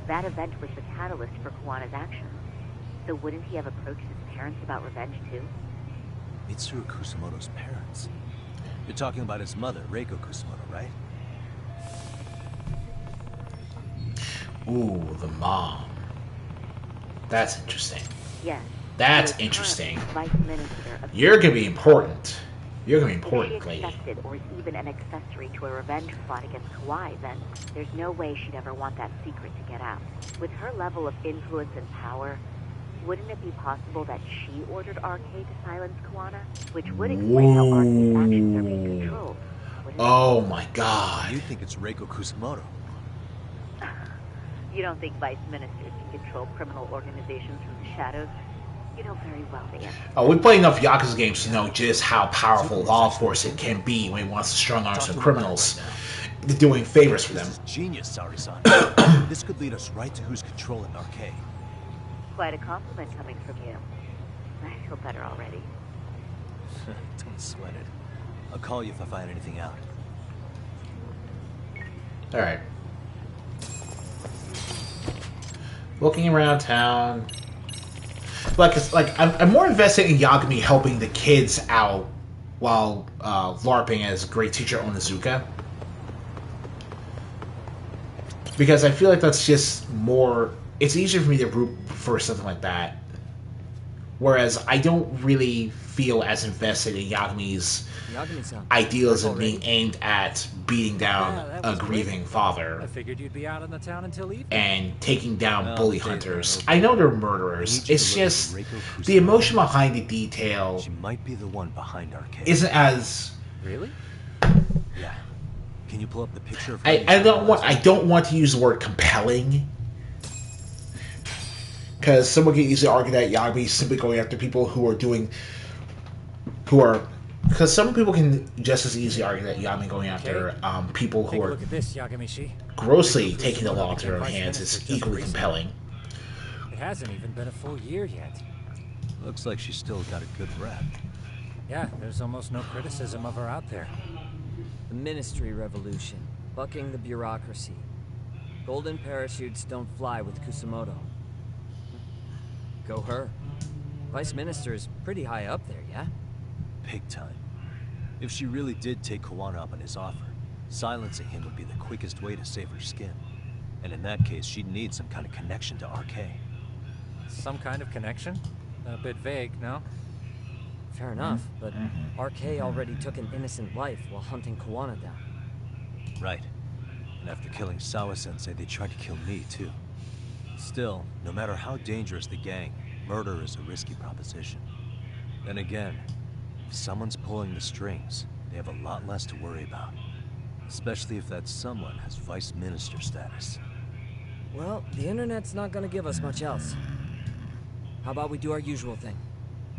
That event was the catalyst for Kuwana's actions. So wouldn't he have approached his parents about revenge too? Mitsuru Kusumoto's parents? You're talking about his mother, Reiko Kusumoto, right? Ooh, the mom. That's interesting. Yes. That's He is interesting. currently Vice Minister of... You're gonna be important. You're gonna be If important, she lady. accepted or is even an accessory to a revenge plot against Kawhi, then there's no way she'd ever want that secret to get out. With her level of influence and power, wouldn't it be possible that she ordered RK to silence Kuwana? Which would explain how RK's actions are being controlled, wouldn't it? Oh my god. You think it's Reiko Kusumoto? You don't think vice ministers can control criminal organizations from the shadows? You know very well the answer. Oh, we play enough Yakuza games to know just how powerful law enforcement can be when it wants to strong arm some criminals, doing favors for them. This is genius, Sari-san. This could lead us right to who's controlling RK. Quite a compliment coming from you. I feel better already. Don't sweat it. I'll call you if I find anything out. Alright. Looking around town. I'm more invested in Yagami helping the kids out while LARPing as great teacher Onizuka. Because I feel like that's just more... It's easier for me to root for something like that. Whereas I don't really feel as invested in Yagami's ideals of being aimed at beating down a grieving father I figured you'd be out in the town until evening. and taking down Well, bully they- hunters. they're I know they're I murderers. need you It's to look just at Reiko Kusumoto. the emotion behind the detail She might be the one behind RK. isn't as... Really? Yeah. Can you pull up the picture of her? I don't want to use the word compelling, because someone can easily argue that Yagami is simply going after people because some people can just as easily argue that Yagami going after people Take who a are look at this, Yagamishi. grossly Reiko taking the Kusumoto law into their own became hands vice is minister just equally recently. compelling. It hasn't even been a full year yet. Looks like she's still got a good rep. Yeah, there's almost no criticism of her out there. The Ministry Revolution, bucking the bureaucracy. Golden parachutes don't fly with Kusumoto. Go her. Vice Minister is pretty high up there, yeah? Big time. If she really did take Kuwana up on his offer, silencing him would be the quickest way to save her skin. And in that case, she'd need some kind of connection to RK. Some kind of connection? A bit vague, no? Fair enough, but RK already took an innocent life while hunting Kuwana down. Right. And after killing Sawa-sensei, they tried to kill me, too. Still, no matter how dangerous the gang, murder is a risky proposition. Then again, if someone's pulling the strings, they have a lot less to worry about. Especially if that someone has vice minister status. Well, the internet's not gonna give us much else. How about we do our usual thing?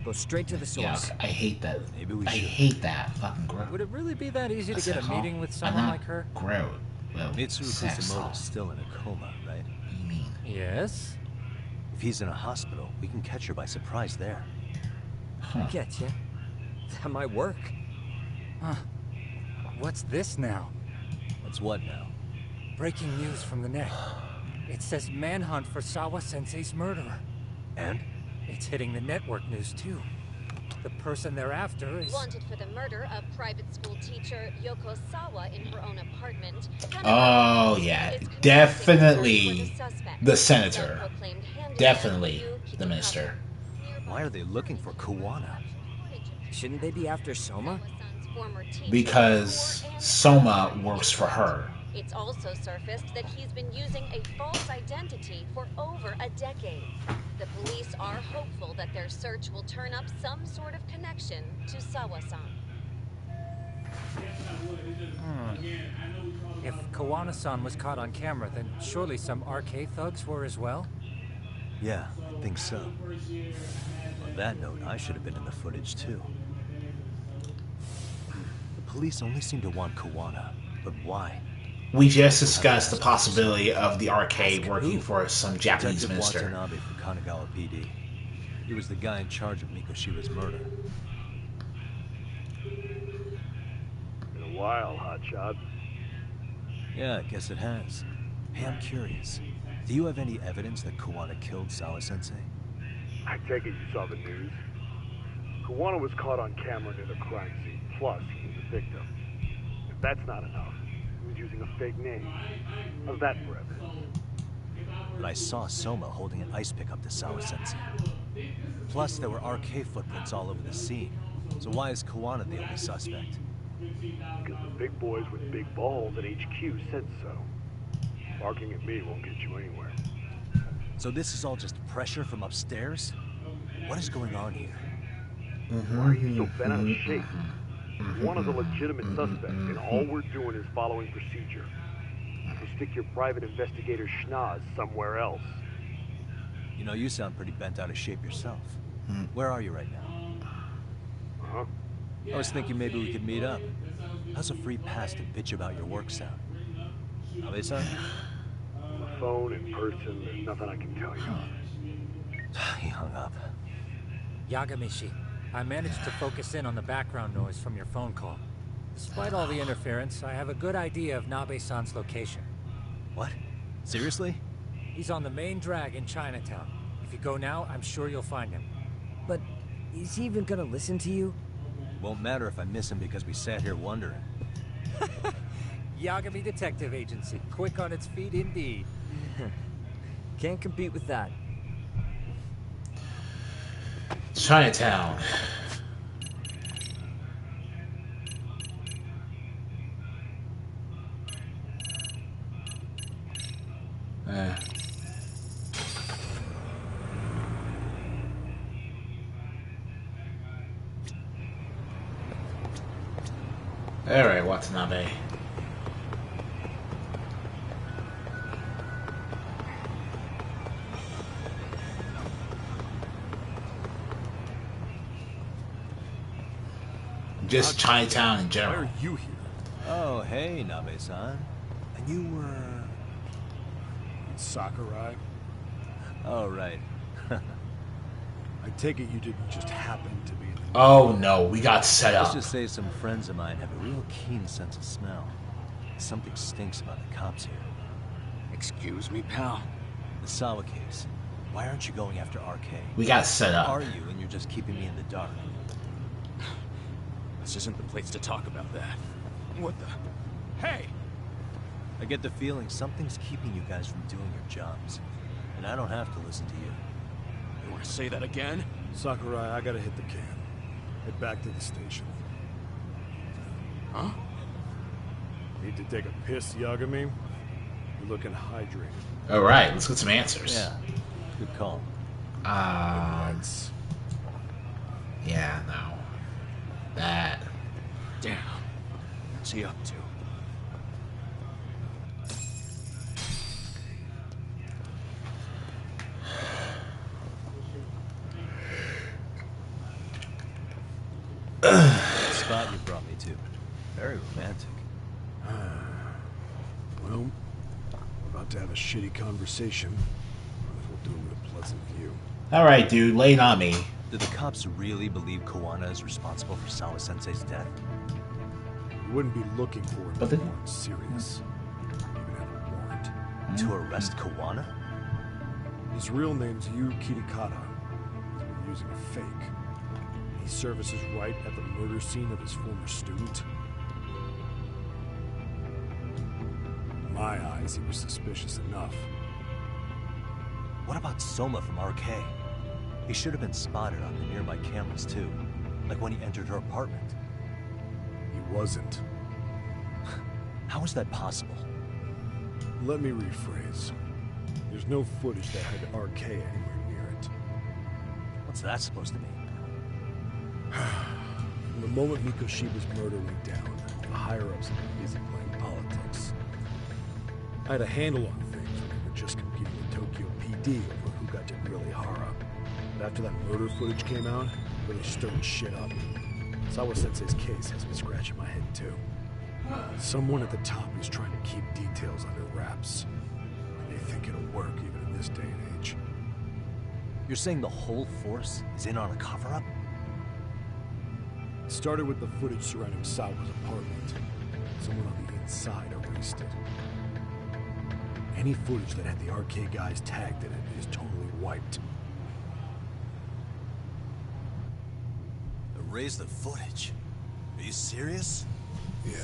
Go straight to the source. Yeah, I hate that. Maybe we I should. hate that fucking gross. Would it really be that easy to get a meeting with someone like her? Gross. Well, Mitsuru Kusamoto's still in a coma, right? What do you mean? Yes. If he's in a hospital, we can catch her by surprise there. I get ya. That might work. Huh. What's this now? What's what now? Breaking news from the net. It says manhunt for Sawa-sensei's murderer. And? It's hitting the network news too. The person they're after is... Wanted for the murder of private school teacher Yoko Sawa in her own apartment. Oh, yeah. Definitely the senator. Definitely the minister. Why are they looking for Kuwana? Shouldn't they be after Soma? Because Soma works for her. It's also surfaced that he's been using a false identity for over a decade. The police are hopeful that their search will turn up some sort of connection to Sawa-san. If Kawana-san was caught on camera, then surely some RK thugs were as well? Yeah, I think so. On that note, I should have been in the footage too. The police only seem to want Kuwana, but why? We just discussed the possibility of the arcade working for some Japanese Detective minister. Watanabe from Kanagawa PD. He was the guy in charge of Mikoshiba's murder. Been a while, hotshot. Yeah, I guess it has. Hey, I'm curious. Do you have any evidence that Kuwana killed Sawa-sensei? I take it you saw the news. Kuwana was caught on camera near the crime scene, plus he was a victim. If that's not enough, he was using a fake name. How's that for evidence? But I saw Soma holding an ice pick up to Sawa-sensei. Plus, there were RK footprints all over the scene. So why is Kuwana the only suspect? Because the big boys with big balls at HQ said so. Barking at me won't get you anywhere. So this is all just pressure from upstairs? What is going on here? Why are you so bent out of shape? One is a legitimate suspect, and all we're doing is following procedure. So stick your private investigator schnoz somewhere else. You know, you sound pretty bent out of shape yourself. Where are you right now? Uh-huh. I was thinking maybe we could meet up. How's a free pass to bitch about your work sound? Abe-san? On the phone, in person, there's nothing I can tell you. He hung up. Yagamishi, I managed to focus in on the background noise from your phone call. Despite all the interference, I have a good idea of Nabe-san's location. What? Seriously? He's on the main drag in Chinatown. If you go now, I'm sure you'll find him. But is he even gonna listen to you? Won't matter if I miss him because we sat here wondering. Yagami Detective Agency, quick on its feet indeed. Can't compete with that. Chinatown. Alright, Watanabe. Just Chinatown in general. Why are you here? Oh, hey, Nabe-san. And you were... Sakurai? Oh, right. I take it you didn't just happen to be in the... Oh no, we got set Let's up. just say some friends of mine have a real keen sense of smell. Something stinks about the cops here. Excuse me, pal? The Sawa case. Why aren't you going after RK? We got set up. Are you, and you're just keeping me in the dark? This isn't the place to talk about that. What the... Hey! I get the feeling something's keeping you guys from doing your jobs. And I don't have to listen to you. You want to say that again? Sakurai, I gotta hit the can. Head back to the station. Huh? Need to take a piss, Yagami? You're looking hydrated. All right, let's get some answers. Yeah, good call. Yeah, no. That. Damn. What's he up to? Spot you brought me to. Very romantic. Well, we're about to have a shitty conversation. Might as well do it with a pleasant view. All right, dude, lay it on me. Did the cops really believe Koana is responsible for Sawa-sensei's death? You wouldn't be looking for him But if the- you weren't serious. You even have a warrant. To arrest Koana? His real name's Yu Kitakata. He's been using a fake. He services right at the murder scene of his former student. In my eyes, he was suspicious enough. What about Soma from RK? He should have been spotted on the nearby cameras too. Like when he entered her apartment. He wasn't. How is that possible? Let me rephrase. There's no footage that had RK anywhere near it. What's that supposed to mean? From the moment Mikoshiba's murder went down, the higher-ups have been busy playing politics. I had a handle on things when we were just competing with Tokyo PD over who got to grill Ihara. But after that murder footage came out, it really stirred shit up. Sawa-sensei's case has me scratching my head too. Someone at the top is trying to keep details under wraps. And they think it'll work even in this day and age. You're saying the whole force is in on a cover-up? It started with the footage surrounding Sawa's apartment. Someone on the inside erased it. Any footage that had the RK guys tagged in it is totally wiped. Erase the footage? Are you serious? Yeah.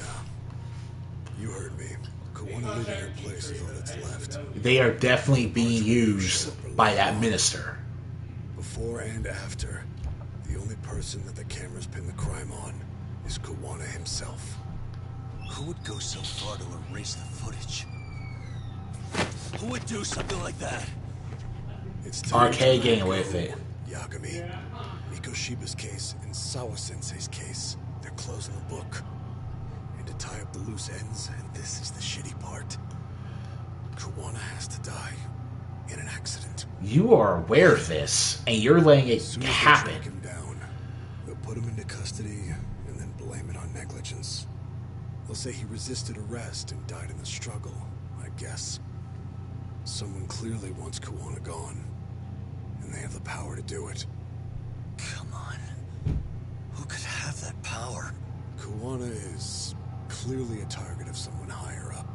You heard me. Koana leaving her place is all that's left. They are definitely being used by that minister. Before and after, the only person that the cameras pin the crime on is Koana himself. Who would go so far to erase the footage? Who would do something like that? It's RK getting away with it. Yagami, Mikoshiba's case and Sawa-sensei's case, they're closing the book. And to tie up the loose ends, and this is the shitty part, Koana has to die in an accident. You are aware of this, and you're letting it As soon as they happen. track him down, they'll put him into custody and then blame it on negligence. They'll say he resisted arrest and died in the struggle, I guess. Someone clearly wants Koana gone, and they have the power to do it. Come on. Who could have that power? Koana is clearly a target of someone higher up.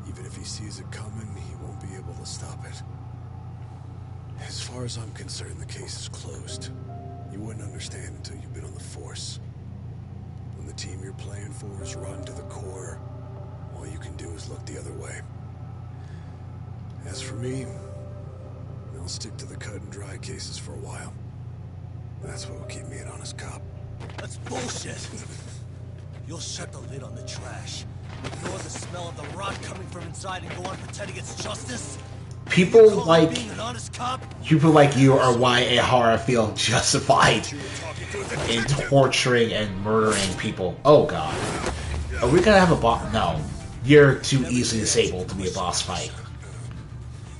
Even if he sees it coming, he won't be able to stop it. As far as I'm concerned, the case is closed. You wouldn't understand until you've been on the force. When the team you're playing for is rotten to the core, all you can do is look the other way. As for me, I'll stick to the cut and dry cases for a while. That's what will keep me an honest cop. That's bullshit. You'll shut the lid on the trash, ignore the smell of the rot coming from inside, and go on pretending it's justice? People You call like being an honest cop? people like you are why Ihara feel justified in torturing and murdering people. Oh god. Are we gonna have a boss? No. You're too easily disabled to be a boss fight.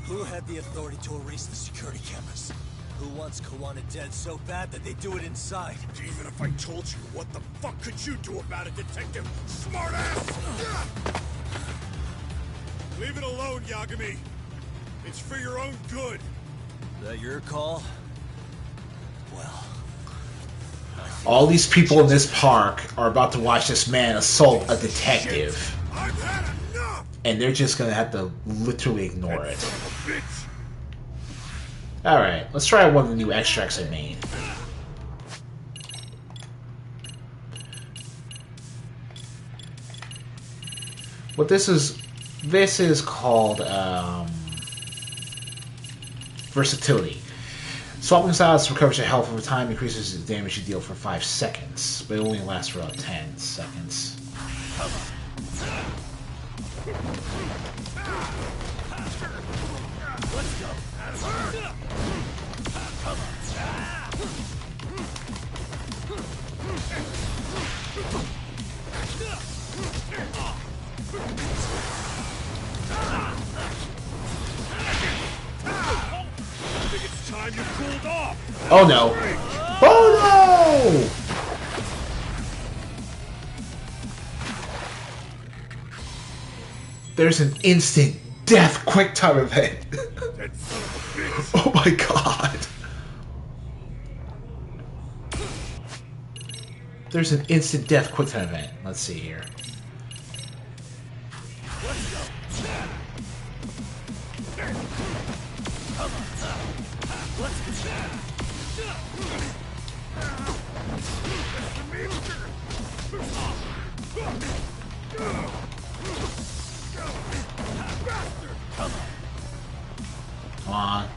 Who had the authority to erase the security cameras? Who wants Koana dead so bad that they do it inside? Even if I told you, what the fuck could you do about it, detective? Smartass! Leave it alone, Yagami. It's for your own good. Is that your call? Well... All these people in this park are about to watch this man assault a detective. I've had enough! And they're just gonna have to literally ignore it. Alright, let's try one of the new extracts I made. What this is called versatility. Swapping styles recovers your health over time, increases the damage you deal for 5 seconds, but it only lasts for about 10 seconds. Let's go. I think it's time you cooled off. Oh no. Oh no! There's an instant death quick time event. That son of a bitch. Oh my god. There's an instant death quick time event. Let's see here. Let's go. Let's Come on.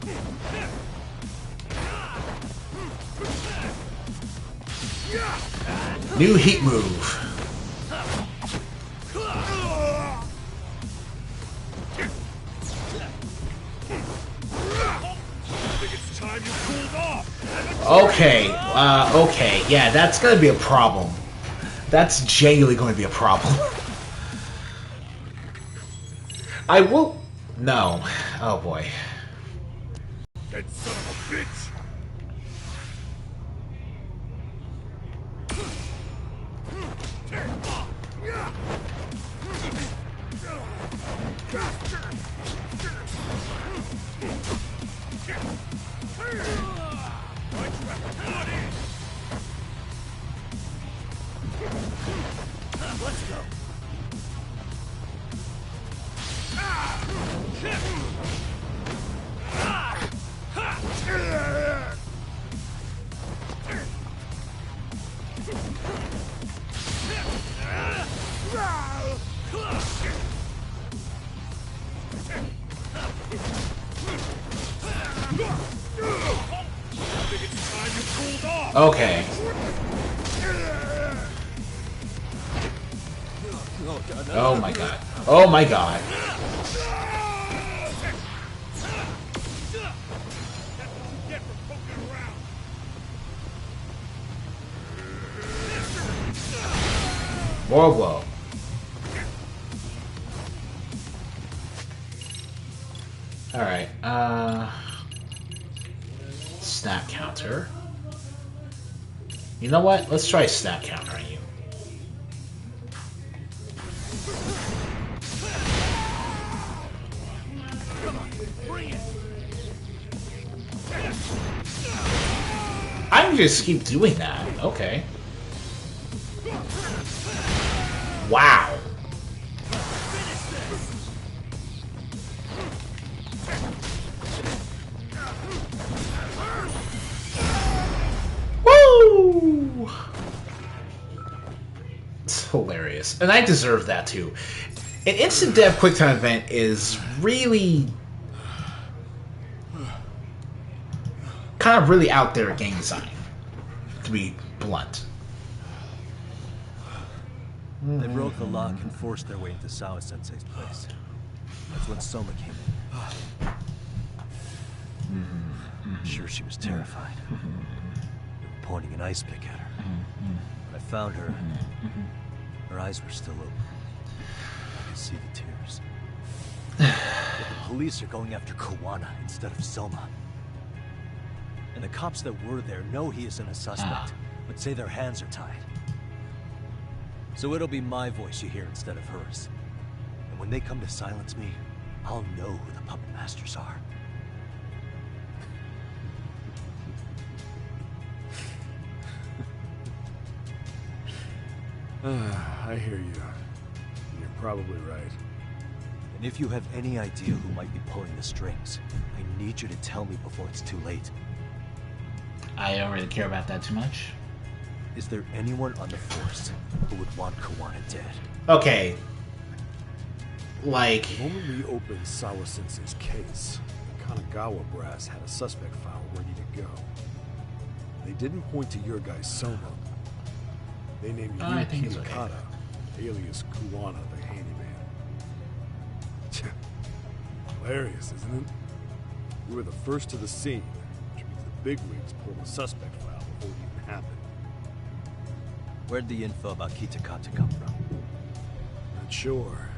New heat move. Okay, okay, yeah, that's gonna be a problem. That's genuinely going to be a problem. I will... No. Oh boy. That son of a bitch! Let's go. Okay. Oh my god. Oh my god. More blow. Alright, snap counter. You know what? Let's try snap counter on you. I can just keep doing that. Okay. Wow. Woo! It's hilarious. And I deserve that too. An instant death quick time event is really kind of really out there game design, to be blunt. They broke the lock and forced their way into Sawa Sensei's place. That's when Soma came in. Sure, she was terrified. They were pointing an ice pick at her. When I found her, her eyes were still open. I could see the tears. But the police are going after Kawana instead of Soma. And the cops that were there know he isn't a suspect, but say their hands are tied. So it'll be my voice you hear instead of hers. And when they come to silence me, I'll know who the puppet masters are. I hear you. You're probably right. And if you have any idea who might be pulling the strings, I need you to tell me before it's too late. I don't really care about that too much. Is there anyone on the force who would want Kawana dead? Okay. Like... The moment we opened Sawa Sensei's case, the Kanagawa brass had a suspect file ready to go. They didn't point to your guy Soma. They named you I think it's okay. Kitakata, alias Kawana the handyman. Hilarious, isn't it? We were the first to the scene, which means the bigwigs pulled the suspect file before it even happened. Where'd the info about Kitakata come from? Not sure,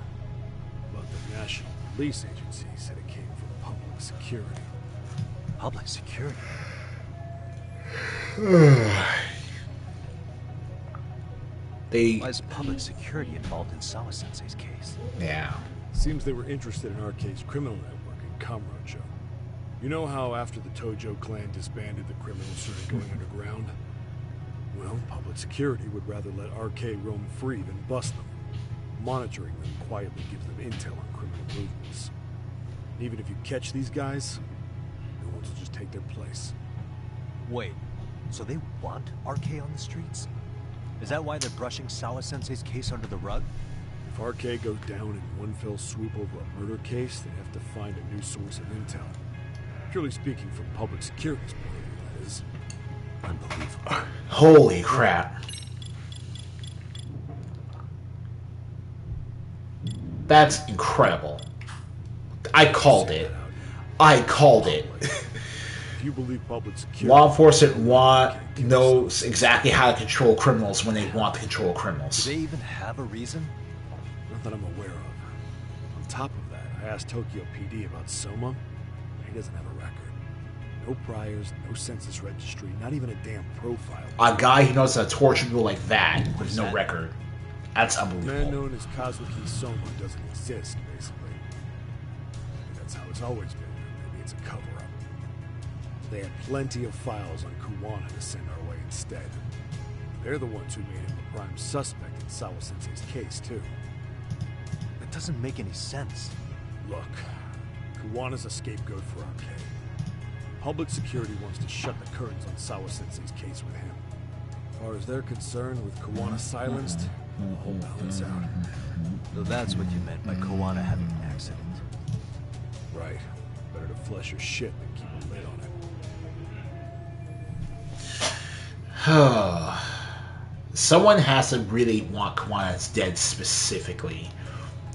but the National Police Agency said it came from public security. Public security? Why is public security involved in Sawa-sensei's case? Yeah. Seems they were interested in Arcade's criminal network in Kamurocho. You know how after the Tojo clan disbanded, the criminals started going underground? Well, public security would rather let Arcade roam free than bust them. Monitoring them quietly gives them intel on criminal movements. And even if you catch these guys, no one will just take their place. Wait, so they want Arcade on the streets? Is that why they're brushing Sawa-sensei's case under the rug? If Arcade goes down in one fell swoop over a murder case, they have to find a new source of intel. Purely speaking, from public security's point of view, that is. Unbelievable. Holy crap. That's incredible. I called it. I called it. If you believe public security, Law enforcement knows exactly how to control criminals when they want to control criminals. Do they even have a reason? Not that I'm aware of. On top of that, I asked Tokyo PD about Soma. He doesn't have a record. No priors, no census registry, not even a damn profile. A guy who knows how to torture people like that with no record. That's unbelievable. A man known as Kazuki Soma doesn't exist, basically. That's how it's always been. Maybe it's a cover-up. They had plenty of files on Kuwana to send our way instead. They're the ones who made him the prime suspect in Sawa-sensei's case, too. That doesn't make any sense. Look, Kuwana's a scapegoat for Arcade. Public security wants to shut the curtains on Sawa-sensei's case with him. As far as they're concerned, with Kuwana silenced, the whole balance out. So that's what you meant by Kuwana having an accident. Right. Better to flush your shit than keep a lid on it. Someone has to really want Kuwana's dead specifically.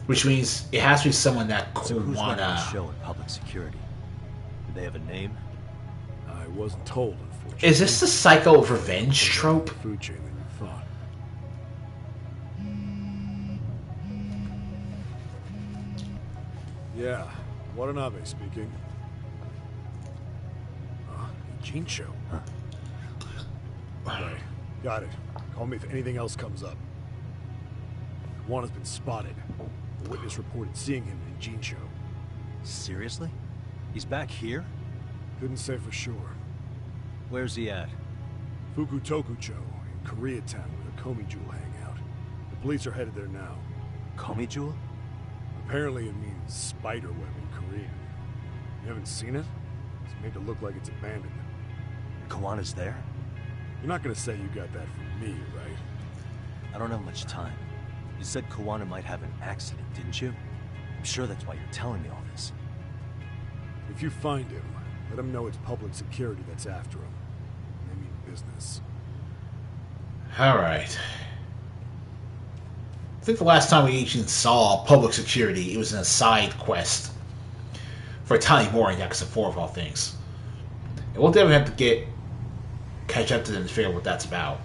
Which means it has to be someone that So who's running the Kuwana... show in public security? Do they have a name? I wasn't told, unfortunately. Is this the cycle of revenge trope? Food chain than you thought. Yeah, Watanabe speaking. Jincho. Huh. Right, got it. Call me if anything else comes up. One has been spotted. A witness reported seeing him in Jincho. Seriously? He's back here? Couldn't say for sure. Where's he at? Fukutokucho, in Koreatown, where the Komi Jewel hang out. The police are headed there now. Komi Jewel? Apparently it means spider web in Korean. You haven't seen it? It's made to look like it's abandoned. Kawana's there? You're not gonna say you got that from me, right? I don't have much time. You said Kawana might have an accident, didn't you? I'm sure that's why you're telling me all this. If you find him, let him know it's public security that's after him. They mean business. Alright. I think the last time we even saw public security, it was in a side quest for Tiny Boring Yakuza 4 of all things. And we'll definitely have to catch up to them to figure out what that's about.